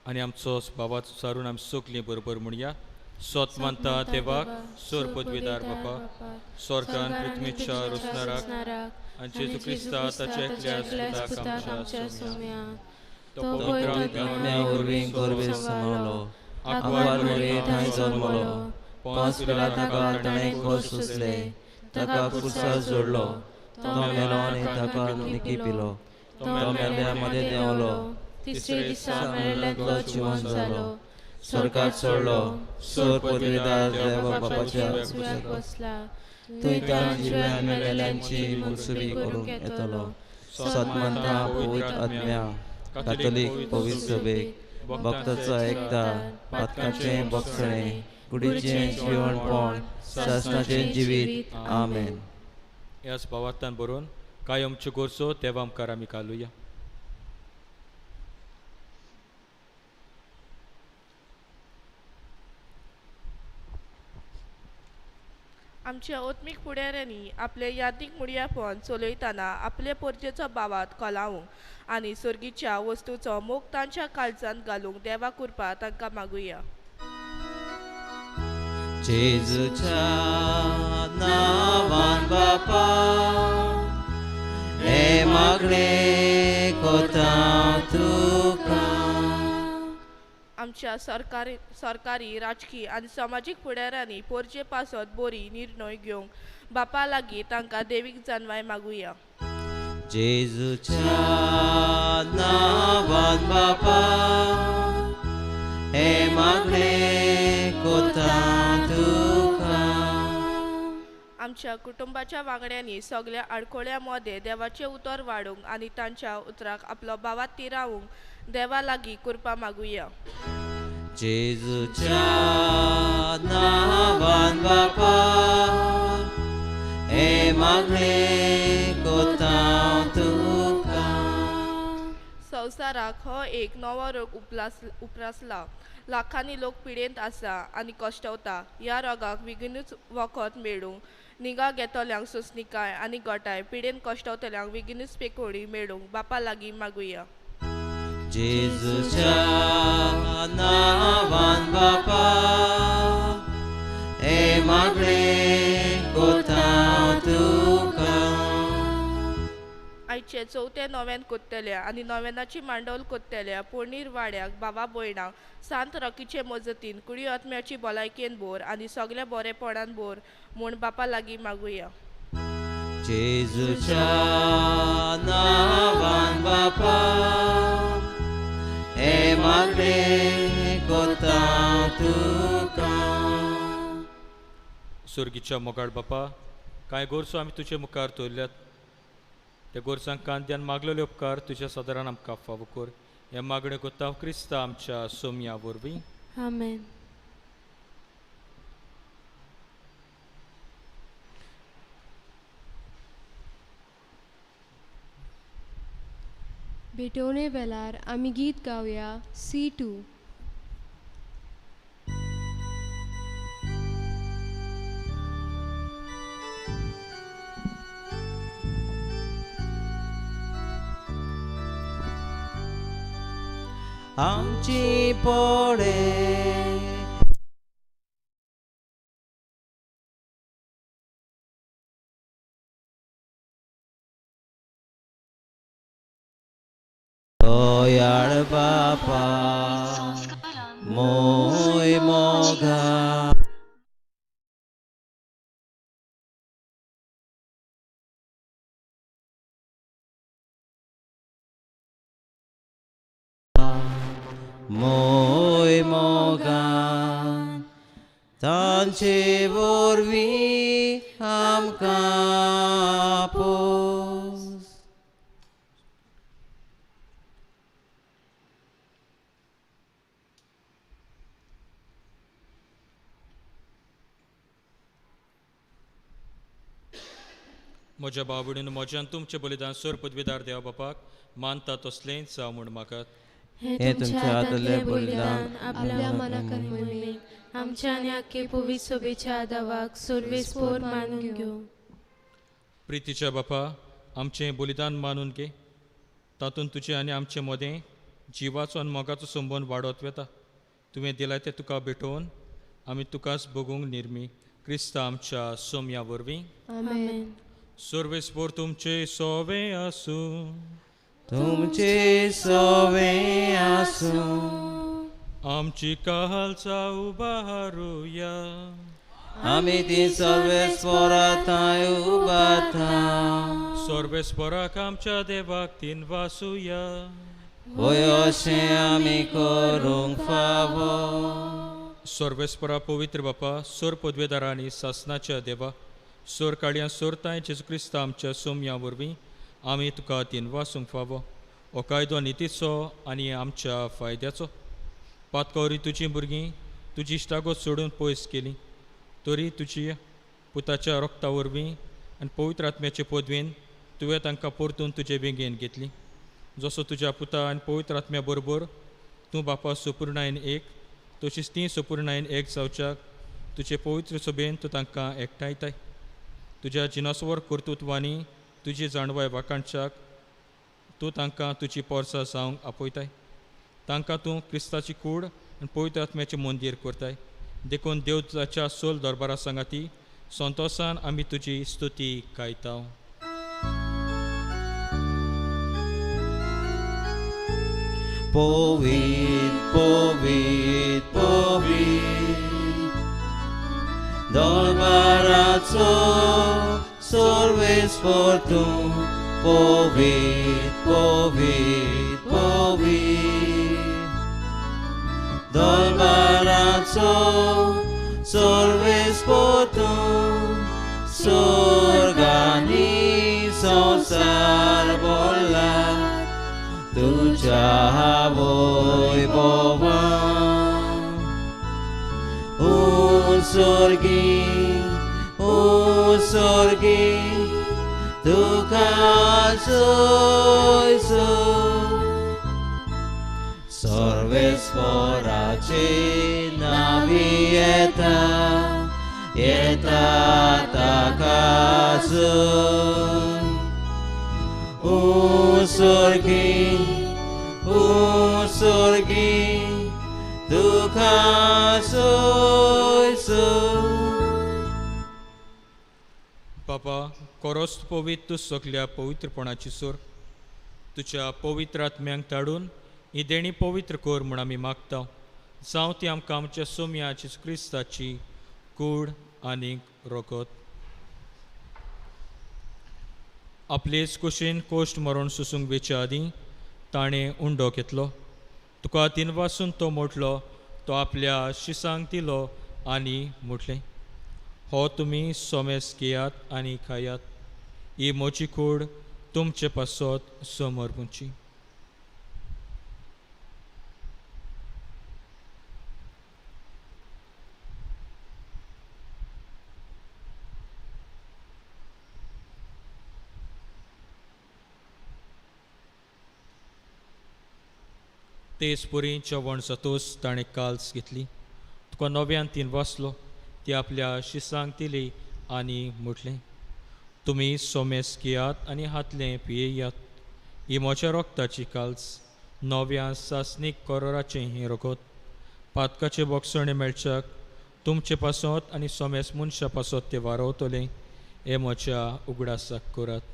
आनी आमचो बाबाचो सारून आमी सगळीं बरोबर म्हणया. सोत मानता देवाक सोर पदवीदार बापा स्वर्गान पृथ्वीच्या रुसनाराक आनी जेजू क्रिस्ता ताच्या एकल्या सुताक आमच्या सोम्या तो पवित्र आत्म्या वरवीं गोरवे समावलो आकवार मरे थंय जल्मलो पोंस पिलाताका ताणें खोस सुचले ताका कुर्सार जोडलो तो मेलो आनी ताका निकी पिलो तो मेल्या मध्ये देंवलो तिसरे दिसा मेल्ल्यांतलो जिवंत जालो स्वर्गात चडलो सोर पदवीदार देवा बापाच्या सुयाक बसला थंय त्या जिव्या मेलेल्यांची मुसुबी करूंक येतलो. सतमंता पवित्र आत्म्या कातोलीक पवित्र सभेक भक्ताचो एकदार पातकाचें भक्षणें कुडीचें जिवणपण सासणाचें जिवीत आमेन. ह्याच भावार्थान बरोवन कायमच्यो गोरसो देवा मुखार आमी घालुया. आमच्या ओत्मीक फुडाऱ्यांनी आपले यादीक मुडयापण चलयतना आपले परजेचो भावात कोलावंक आनी सर्गीच्या वस्तूचो मोग तांच्या काळजांत घालूंक देवा कृपा तांकां मागुया. जेजूच्या नांवान बापा हे मागणे कोता तुका. आमच्या सरकारी राजकीय आनी समाजीक फुडाऱ्यांनी पोरजे पासत बरी निर्णय घेवंक बापा लागीं तांकां देवीक जानवाय मागुया. जेजूच्या नांवान बापा हे मागणे कोता तुका. आमच्या कुटुंबाच्या वांगड्यांनी सगळ्या आडखोळ्या मदें देवाचें उतर वाडूंक आनी तांच्या उतराक आपलो भावात तिरावंक देवा लागीं कृपा मागुया. जेजूच्या नांवान बापा हे मागणे कोता तुका. संवसाराक हो एक नवो रोग उप्रासला. लाखांनी लोक पिडेंत आसा आनी कश्टवता. ह्या रोगाक बेगीनूच वखद मेळूंक निगा घेतल्यांक सुस्निकाय आनी गोठाय पिडेन कश्टवतल्यांक बेगीनूच पेकोडी मेळूंक बापा लागीं मागुया. जेजूच्या नांवान बापा हे मागणे कोता तुका. आयचे चवथे नव्यान कोत्तल्या आनी नव्यानाची मांडोल कोत्तल्या पोरणीर वाड्याक भावा भयणांक सांत रॉकीचे मजतीन कुडी आत्म्याची भलायकेन बोर आनी सगळ्या बरेपणान बोर म्हूण बापा लागीं मागुया. जेजूच्या नांवान बापा हे मागणे कोता तुका. सुर्गीच्या मोगाळ बापा कांय गोरसो आमी तुजे मुखार दवरल्यात. त्या गोरसांक कांद्यान मागलेले उपकार तुज्या सदारान आमकां फावो कर. हे मागणे कोता क्रिस्ता आमच्या सोम्या वरवीं आमेन. भेटवणे वेळार आमी गीत गावया C2. आमची पोळे Oyar Bapa Moy Moga Moy Moga तांचे वरवीं आमकां आपोस. म्हज्या बाबडीन म्हज्यान तुमचें बलिदान सोर पदवीदार देवा बापाक मानता तसलेंच जावं म्हूण म्हाका. हे तुमच्या आदले बलिदान आपल्या मनाकर मोहिमेक आमच्या आनी आख्खे पवित्र सभेच्या आदावाक सर्वेस्पोर मानून घेवं. प्रितीच्या बापा, आमचें बलिदान मानून घे. तातूंत तुजें आनी आमचें मोदें जिवाचो आनी मोगाचो संबंद वाडत वता. तुवें दिलां तें तुका भेटोवन आमी तुकाच बगूंक निर्मी. क्रिस्ता आमच्या सोम्या वरवीं. आमेन. सर्वेस्पोर तुमचे सोवे आसूं. तुमचे सोवे आसूं. आमची काळजा उबारुया. आमी ती सर्वेस्पोरांताय उबारता. सर्वेस्पोराक आमच्या देवाक तीन वासुया. होय अशें आमी करूंक फावो. सर्वेस्परा पवित्र बापा, सोर पदवेदारा आनी सासणाच्या देवा, सोर काळया सोरताय जेजू क्रिस्ता आमच्या सोम्या वरवीं आमी तुका तीन वासूंक फावो. हो कायदो नितीचो आनी आमच्या फायद्याचो. पातकवरी तुजीं भुरगीं तुजी इश्टागत सोडून पयस केली, तरी तुजी पुताच्या रोगता वरवीं आनी पवित्र आत्म्याचे पदवेन तुवें तांकां परतून तुजे बेगेन घेतली. जसो तुज्या पुता आनी पवित्र आत्म्या बरोबर तूं बापा सुपूर्णायेन एक, तशीच तीं सुपूर्णायेन एक जावच्याक तुजे पवित्र सभेन तूं तांकां एकठांयताय. तुज्या जिनसवर कर्तुत्वांनी तुजी जाणवाय वाकाणच्याक तूं तांकां तुजी पोरसां जावंक आपयताय. तांकां तूं क्रिस्ताची कूड आनी पवित्र आत्म्याचें मंदीर करताय. देखून देवजाच्या सोल दरबारा सांगाती संतोशान आमी तुजी स्तुती गायता. Povit, povit, povit, Dolbaraco, सर्वेस्पोर तूं. Povit, povit, povit, Dolbaraco, सर्वेस्पोर तूं. Sorgani संसार बोला तुझ्या वैभवान. O स्वर्गी तुका सोयसो. सर्वेस्पोराचे नावी येता ताका सोय. O स्वर्गी तुका सोयसो. बापा, कोरोस्त पवित्र तूं सगल्या पवित्रपणाची सोर. तुज्या पवित्र आत्म्यांक धाडून ही देणी पवित्र कर म्हूण आमी मागता. जावं ती आमकां आमच्या सोम्या जेजू क्रिस्ताची कूड आनीक रोगत. आपलेच कुशीन कोश्ट मरण सुसूंक वेच्या आदीं ताणें उंडो घेतलो. तुका तीन वासून तो मोडलो. तो आपल्या शिसांक दिलो आनी म्हटलें, हो तुमी सोमेस घेयात आनी खायात. ही म्हजी कूड तुमचे पासत समर्पूंची. तेच पुरी जेवण जातोच ताणें काल्स घेतली. तुका नव्यान तीन वाचलो. ती आपल्या शिसांक दिली आनी म्हटलें, तुमी सोमेस घेयात आनी हातलें पियेयात. ही म्हज्या रोगताची काल्स, नव्या सासनीक कोरोराचें हें रोगत. पातकाचे बोगसणे मेळच्याक तुमचे पासत आनी सोमेस मनशा पासत ते वारवतलें. हे म्हज्या उगडासाक करात.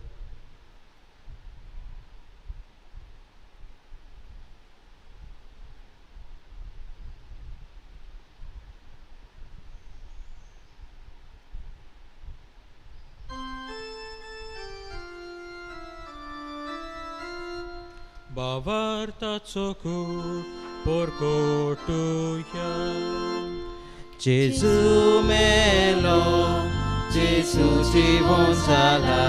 Bavartaco porcotuia जेजू मेलो जेजू जिवोन जाला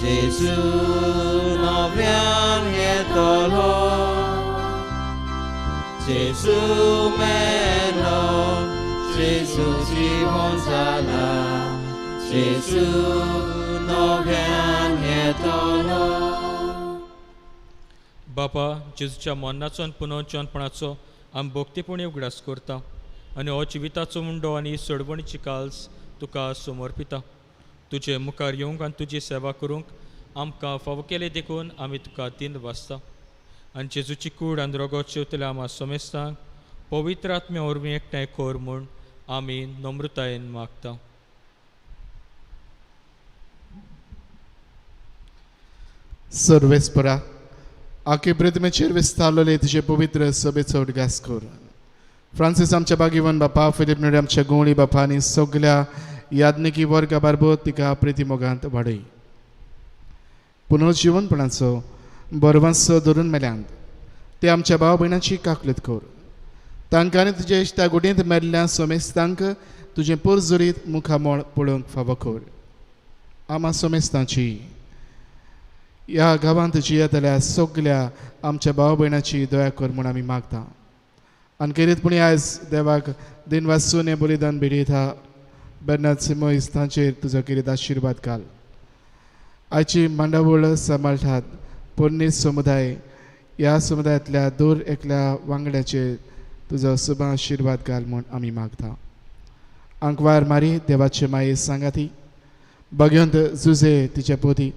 जेजू नव्यान येतलो जेजू मेलो जेजू जिवोन जाला जेजू नव्यान येतलो. बापा जेजूच्या मरणाचो आनी पुनर्जन्मपणाचो आमी भोक्तीपणी उगडास करता आनी हो जिविताचो मुंडो आनी सोडवणीची काल्स तुका समर्पिता. तुजे मुखार येवंक आनी तुजी सेवा करूंक आमकां फावो केले देखून आमी तुका दिन वाचता आनी जेजूची कूड आनी रोगो चिवतले आमी समेस्तांक पवित्र आत्म्या वरवीं एकठांय कोर म्हूण आमी नम्रतायेन मागता. सर्वेस्परा आखे ब्रिद्मेचेर विस्तारलेले तुजे पवित्र सभेचो उदगास कर. फ्रांसीस आमच्या बागीवन बापा फिलिप नडे आमच्या गोवळी बापा आनी सगळ्या याज्ञिकी वर्गा बारबर तिका प्रिती मोगांत वाडय. पुनर्जीवनपणाचो बरवांसो धरून मेल्यांत ते आमच्या भाव भयणांची काकलत कर. तांकां आनी तुजे इश्टा गुडींत मेल्ल्या सोमेस्तांक तुजें पुरजुरीत मुखामोळ पळोवंक फावो कर. आमा सोमेस्तांची ह्या गांवांत जियेतल्या सगळ्या आमच्या भाव भयणांची दया कर म्हूण आमी मागता. आनी खेरीतपणी आयज देवाक दिन वाचून हें बलिदान भिडयता बेर्नार्ड सिमोइस तांचेर तुजो किरीत आशिर्वाद घाल. आयची मांडावळ सांबाळटात पोरणी समुदाय ह्या समुदायांतल्या दूर एकल्या वांगड्याचेर तुजो शुभ आशिर्वाद घाल म्हूण आमी मागता. आंकवार मारी देवाचे माये सांगाती भगवंत जुजे तिचे पोती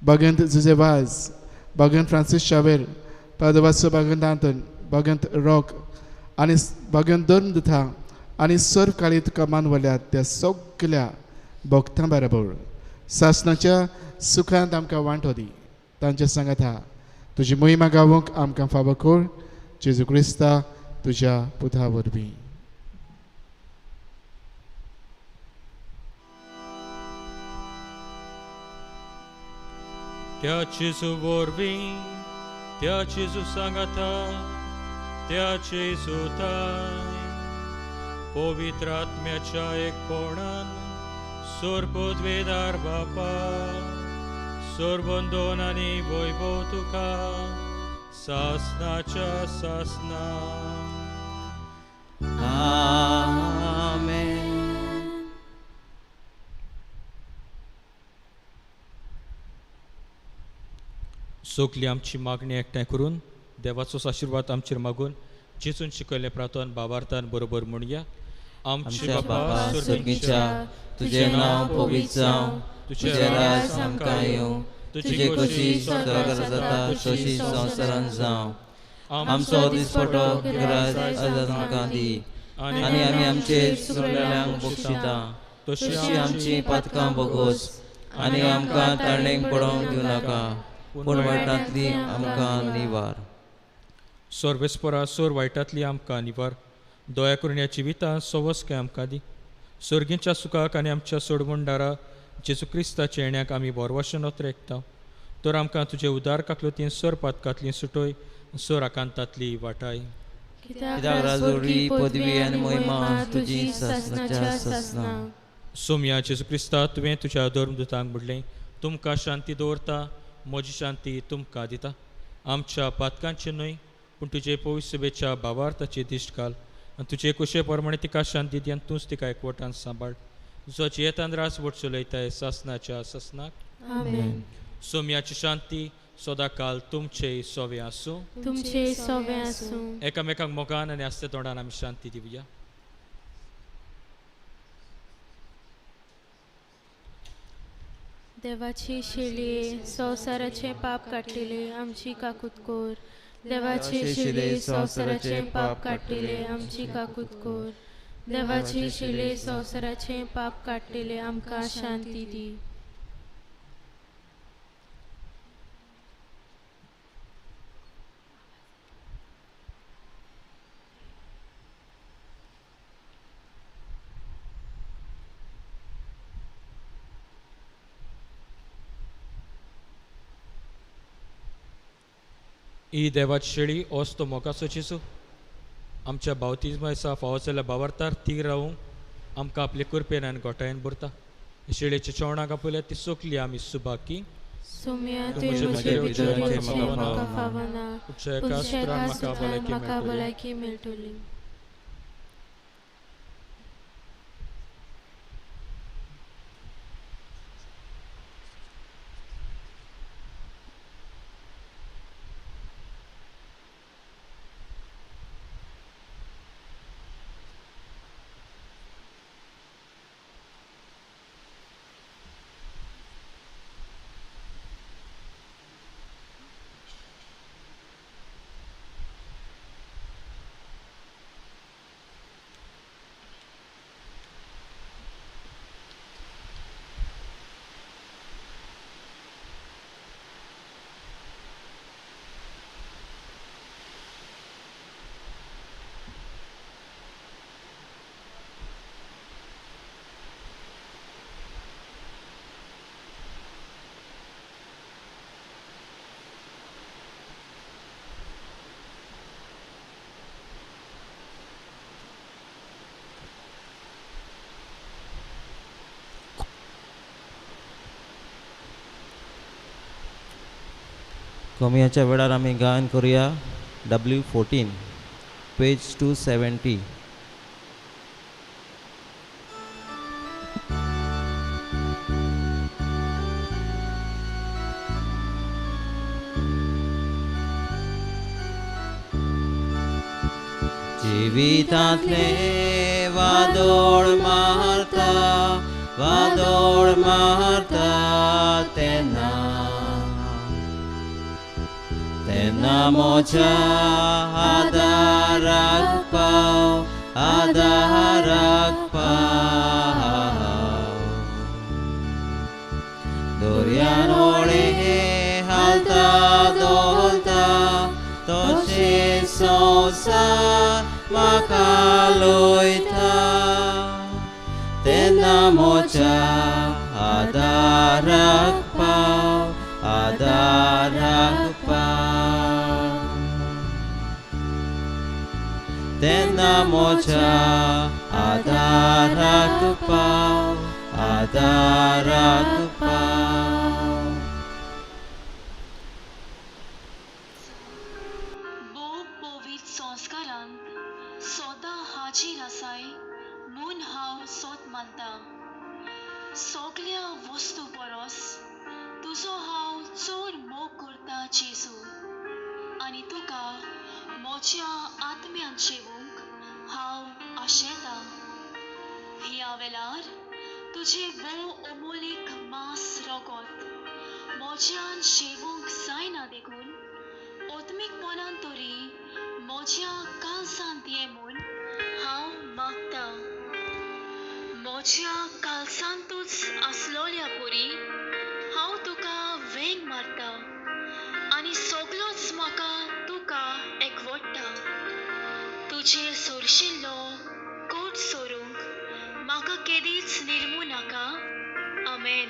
भगवंत जुजे वाज भगवंत फ्रांसीस शावेर पादवासो भगवंत आंतन भगवंत रॉक आनी भगवंत धर्म दिता आनी सर्व काळी तुका मानवल्यात त्या सगळ्या भक्तां बरोबर सासणाच्या सुखांत आमकां वांटो दी. तांच्या सांगाता तुजी मोहिमा गावूंक आमकां फावो कर जेजू क्रिस्ता तुज्या पुता वरवीं. त्या जेजू वरवीं त्या जेजू सांगाता त्या जेजूताय पवित्र आत्म्याच्या एकपणान सोर्बोद्वेदार बापा सोर्बंदोन आनी वैभव तुका सासनाच्या सासना. आमेन. सगळी आमची मागणी एकठांय करून देवाचो आशिर्वाद आमचेर मागून जेजून शिकयले प्रार्थना भावार्थान बरोबर म्हणया. आमच्या बापा स्वर्गीच्या तुझे नांव पवित्र जावं तुझे राज आमकां येवं तुझी कशी स्वर्गार जाता तशी संवसारांत जावं. आमचो दिसपटो गिरायज आज आमकां दी आनी आमी आमचे चुकलेल्यांक बक्षिता तशी आमची पातकां बोगोस आनी आमकां तारणेक पडोवंक दिवं नाका पूण वायटांतली आमकां निवार. सर्वेस्परा सोर वायटांतली आमकां निवार. दया करून ह्या जिवितांत सवस काय आमकां दी. सर्गीच्या सुखाक आनी आमच्या सोडवणदारा जेजू क्रिस्ताच्या येण्याक आमी बोरवाशेन रेखता. तर आमकां तुजे उदार काकलुतीन सर पातकांतली सुटोय सर आकांतांतली वाटाय. कित्याक राजोरी पदवी आनी महिमा तुजी सासणाच्या सासना. सोम्या जेजू क्रिस्ता तुवें तुज्या धर्मदुतांक म्हणलें तुमकां शांती दवरता म्हजी शांती तुमकां दिता. आमच्या पातकांची न्हय पूण तुजे पवित्र सभेच्या भावार्थाची दिश्ट घाल आनी तुजे कुशे प्रमाणे तिका शांती दी आनी तूंच तिका एकवटान सांबाळ. तुजो जियेतान रास वट चलयताय सासनाच्या सासनाक. आमेन. सोम्याची शांती सदां काल तुमचे सोवे आसूं. तुमचे सोवे आसूं. एकामेकांक मोगान आनी आस्ते तोंडान आमी शांती दिवया. देवाची शिळे संवसाराचे पाप काडलेले आमची काकूत कोर. देवाची शिळे संवसाराचे पाप काडलेले आमची काकूत कोर. देवाची शिळे संवसाराचे पाप काडलेले आमकां शांती दी. ही देवाची शेळी ओस तो मोगाचो जेजू आमच्या बावतिजमा दिसा फावो जाल्यार बावारतार तीग रावूंक आमकां आपले कुरपेन आनी गोठायेन बुरता शिळेच्या जेवणाक आपल्या ती सोकली आमी सुबाकी सुम्या तुझे तुझे म्हजे विचार विचारांचे म्हाका फावना पुढच्या एका सुत्रान म्हाका भलायकी मेळटली. कोमयाच्या वेळार आमी गायन करुया W14 पेज 270. जिवितांतले वादोळ मारता तेन्ना मोच्या आदाराक पाव दोर्यान ओळे हालता दोलता तोचे संसार म्हाका लोयता तेन्ना मोच्या आदाराक पाव तेन्ना मोच्या आदाराक पाव भोव पवित्र संस्कारांत सोदा हाजीर आसाय म्हूण हांव सोत मानता. सगळ्या वस्तू परस तुजो हांव चड मोग करता जेजू आनी तुका म्हज्या आत्म्यान जेवूंक हांव आशेता. ह्या वेळार तुजे भोव अमोलीक मांस रगत म्हज्यान जेवूंक जायना देखून ओत्मीकपणान तरी म्हज्या काळजांत ये म्हूण हांव मागता. म्हज्या काळजांतूच आसलोल्या पोरी हांव तुका वेंग मारता आनी सगळोच म्हाका तुका एकवटता. तुजेर सोरशिल्लो कोट सोरूंक म्हाका केदीच निर्मू नाका. आमेन.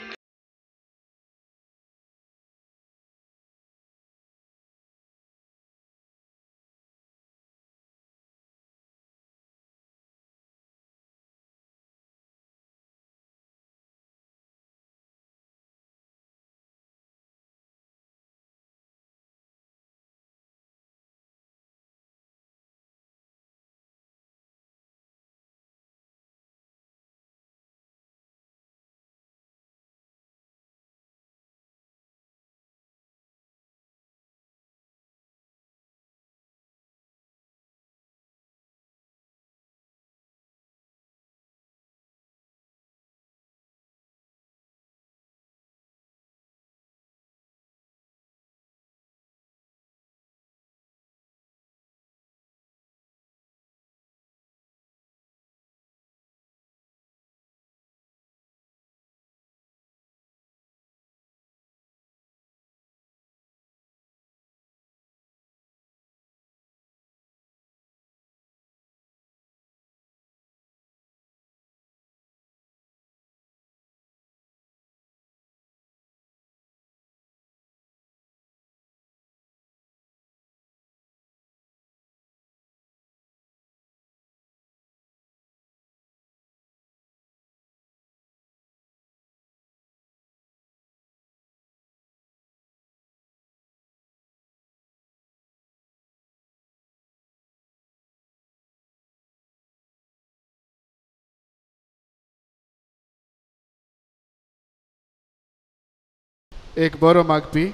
एक बरो मागपी,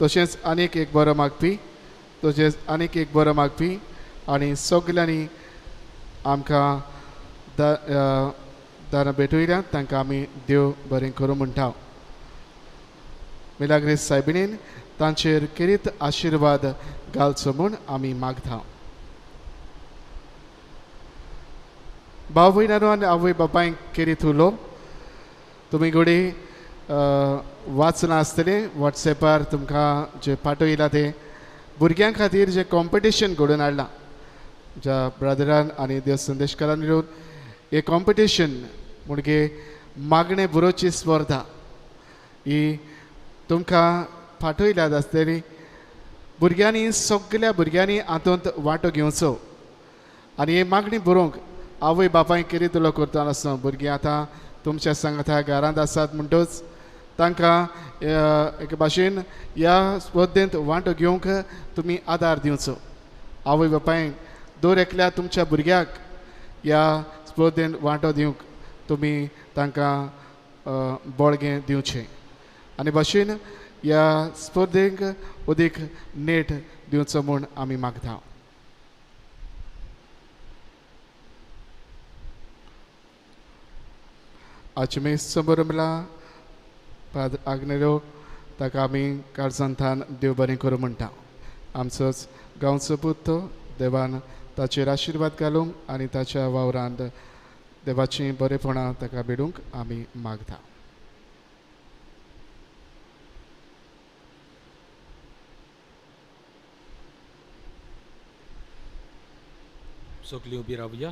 तशेंच आनीक एक बरो मागपी, तशेंच आनीक एक बरो मागपी आनी सगल्यांनी आमकां दान भेटयल्यात तांकां आमी देव बरें करूं म्हणटा. मिलाग्रेस सायबिणीन तांचेर किरीत आशिर्वाद घालचो म्हूण आमी मागता. भाव भयणांनो आनी आवय बापायक किरीत उलो तुमी घोडी वाचना आसतले वॉट्सॅपार तुमकां जे पाठयला ते भुरग्यां खातीर जे कॉम्पिटिशन घडोवन हाडलां ज्या ब्रदरान आनी देव संदेशकारान मेळून हे कॉम्पिटिशन म्हणजे मागणे बरोवची स्पर्धा ही तुमकां पाठयल्यात आसतली. भुरग्यांनी सगल्या भुरग्यांनी हातूंत वांटो घेवचो आनी हे मागणी बरोवंक आवय बापायक कितें तुलो करता आसता. भुरगीं आतां तुमच्या सांगाता घरांत आसात म्हणटच तांकां एके भाशेन ह्या स्पर्धेंत वांटो घेवंक तुमी आदार दिवचो. आवय बापायक दर एकल्या तुमच्या भुरग्याक ह्या स्पर्धेंत वांटो दिवंक तुमी तांकां बळगें दिवचें आनी भाशेन ह्या स्पर्धेक अदीक नेट दिवचो म्हूण आमी मागता. आचमेस समोरमला पाद आग्नेलो ताका आमी काळजांतान देव बरें करूं म्हणटा. आमचोच गांवचो पूत देवान ताचेर आशिर्वाद घालूंक आनी ताच्या वावरांत देवाची बरेपणां ताका बेडूंक आमी मागता. सगळीं उबी रावया.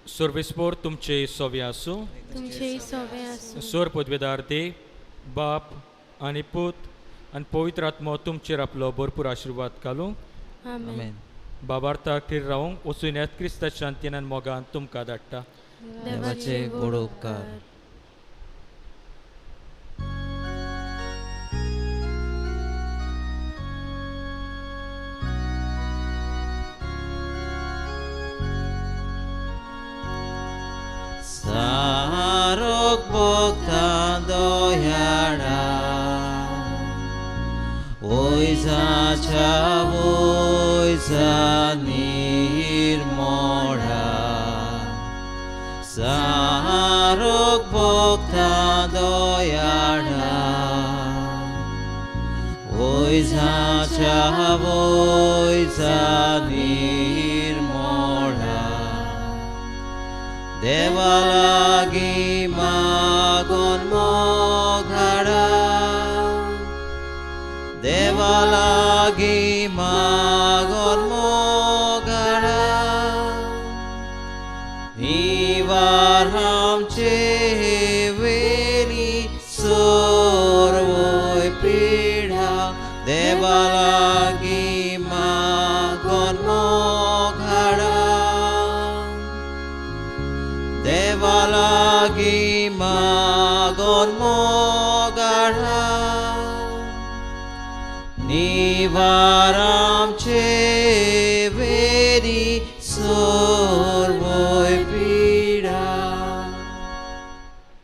सर्वेस्पोर तुमचे सोवे आसूं. तुमचे सोवे आसूं. सोर पदवेदार देव बाप आनी पूत आनी पवित्र आत्मो तुमचेर आपलो भरपूर आशिर्वाद घालूं. आमेन. बाबार्था खातीर रावंक वचून येत क्रिस्ताच्या शांतीन आनी मोगान तुमकां धाडटा. देवाचे व्हड उपकार. Sarok boktando yada Oisa chavoisa nirmoda Sarok boktando yada Oisa chavoisa nirmoda Devalagi magon moghara Devalagi magon moghara Nivar hamche veri sorvoi pidha Devalagi magon moghara Devalagi magon moghara Nivaram che veri sorvoi